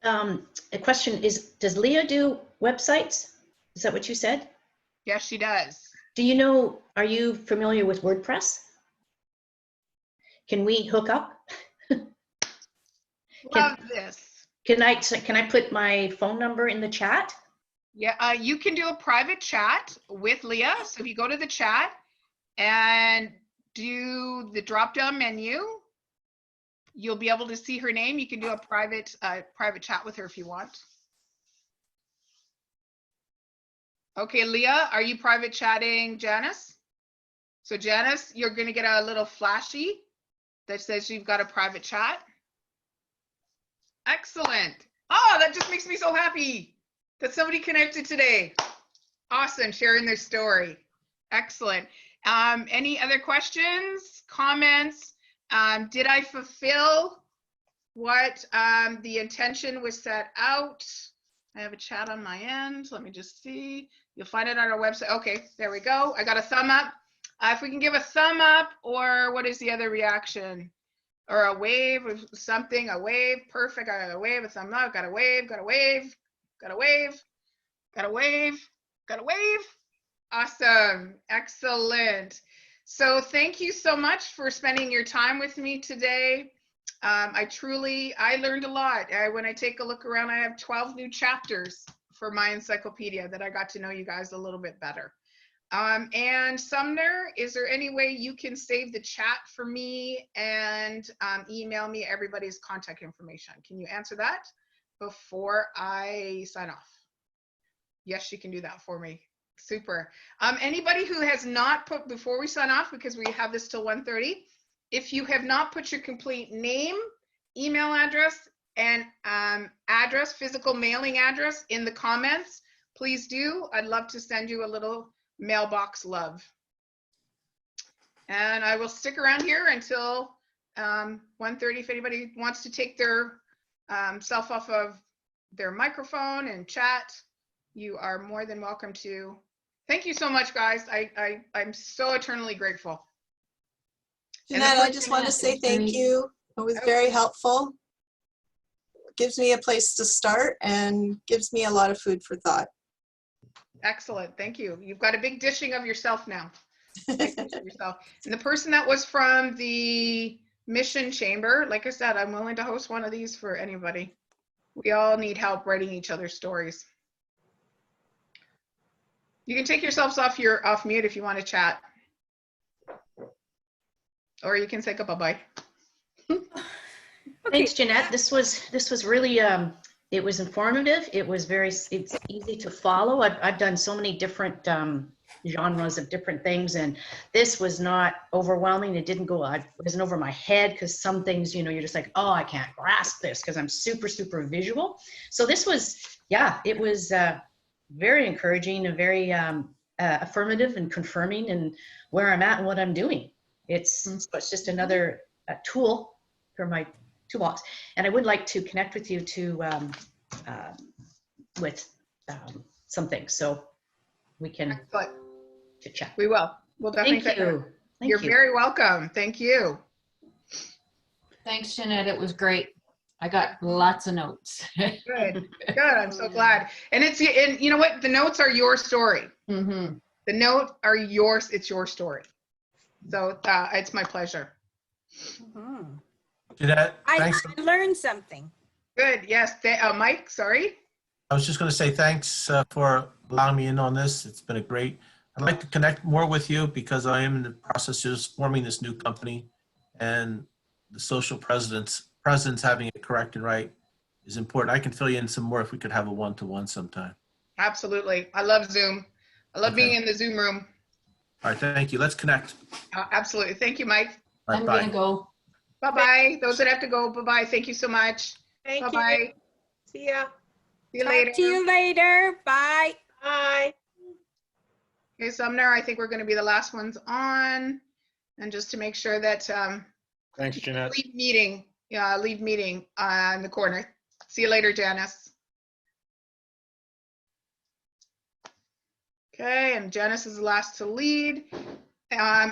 [SPEAKER 6] A question is, does Leah do websites? Is that what you said?
[SPEAKER 1] Yes, she does.
[SPEAKER 6] Do you know, are you familiar with WordPress? Can we hook up?
[SPEAKER 1] Love this.
[SPEAKER 6] Can I put my phone number in the chat?
[SPEAKER 1] Yeah, you can do a private chat with Leah. So if you go to the chat and do the drop-down menu, you'll be able to see her name. You can do a private chat with her if you want. Okay, Leah, are you private chatting Janice? So Janice, you're going to get a little flashy that says you've got a private chat. Excellent. Oh, that just makes me so happy that somebody connected today. Awesome, sharing their story. Excellent. Any other questions, comments? Did I fulfill what the intention was set out? I have a chat on my end. Let me just see. You'll find it on our website. Okay, there we go. I got a thumb up. If we can give a thumb up, or what is the other reaction? Or a wave or something, a wave. Perfect. I got a wave, a thumb up, got a wave, got a wave, got a wave, got a wave, got a wave. Awesome. Excellent. So thank you so much for spending your time with me today. I learned a lot. When I take a look around, I have 12 new chapters for my encyclopedia that I got to know you guys a little bit better. And Sumner, is there any way you can save the chat for me and email me everybody's contact information? Can you answer that before I sign off? Yes, you can do that for me. Super. Anybody who has not put, before we sign off, because we have this till 1:30, if you have not put your complete name, email address, and address, physical mailing address in the comments, please do. I'd love to send you a little mailbox love. And I will stick around here until 1:30. If anybody wants to take their self off of their microphone and chat, you are more than welcome to. Thank you so much, guys. I'm so eternally grateful.
[SPEAKER 11] Jeanette, I just want to say thank you. It was very helpful. Gives me a place to start and gives me a lot of food for thought.
[SPEAKER 1] Excellent. Thank you. You've got a big dishing of yourself now. Yourself. And the person that was from the Mission Chamber, like I said, I'm willing to host one of these for anybody. We all need help writing each other's stories. You can take yourselves off mute if you want to chat. Or you can say bye-bye.
[SPEAKER 6] Thanks, Jeanette. This was really it was informative. It's easy to follow. I've done so many different genres of different things, and this was not overwhelming. It wasn't over my head, because some things, you're just like, oh, I can't grasp this because I'm super visual. So this was, it was very encouraging and very affirmative and confirming in where I'm at and what I'm doing. It's just another tool for my toolbox. And I would like to connect with you with some things, so we can chit chat.
[SPEAKER 1] We will. We'll definitely.
[SPEAKER 6] Thank you.
[SPEAKER 1] You're very welcome. Thank you.
[SPEAKER 12] Thanks, Jeanette. It was great. I got lots of notes.
[SPEAKER 1] Good. I'm so glad. And and you know what? The notes are your story.
[SPEAKER 12] Mm-hmm.
[SPEAKER 1] The notes are yours. It's your story. So it's my pleasure.
[SPEAKER 4] Mm-hmm.
[SPEAKER 10] Jeanette, thanks.
[SPEAKER 4] I learned something.
[SPEAKER 1] Good. Yes. Mike, sorry.
[SPEAKER 10] I was just going to say thanks for allowing me in on this. It's been great. I'd like to connect more with you because I am in the process of just forming this new company, and the social presence having it correct and right is important. I can fill you in some more if we could have a one-to-one sometime.
[SPEAKER 1] Absolutely. I love Zoom. I love being in the Zoom room.
[SPEAKER 10] All right, thank you. Let's connect.
[SPEAKER 1] Absolutely. Thank you, Mike.
[SPEAKER 10] All right,
[SPEAKER 12] I'm
[SPEAKER 10] bye.
[SPEAKER 12] going to go.
[SPEAKER 1] Bye-bye. Those that have to go, bye-bye. Thank you so much.
[SPEAKER 2] Thank
[SPEAKER 1] Bye-bye.
[SPEAKER 2] you. See ya.
[SPEAKER 1] See you
[SPEAKER 4] Talk
[SPEAKER 1] later.
[SPEAKER 4] to you later. Bye.
[SPEAKER 2] Bye.
[SPEAKER 1] Okay, Sumner, I think we're going to be the last ones on. And just to make sure that
[SPEAKER 9] Thanks, Jeanette.
[SPEAKER 1] leave meeting in the corner. See you later, Janice. Okay, and Janice is the last to lead. I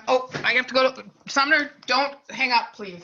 [SPEAKER 1] have to go. Sumner, don't hang up, please.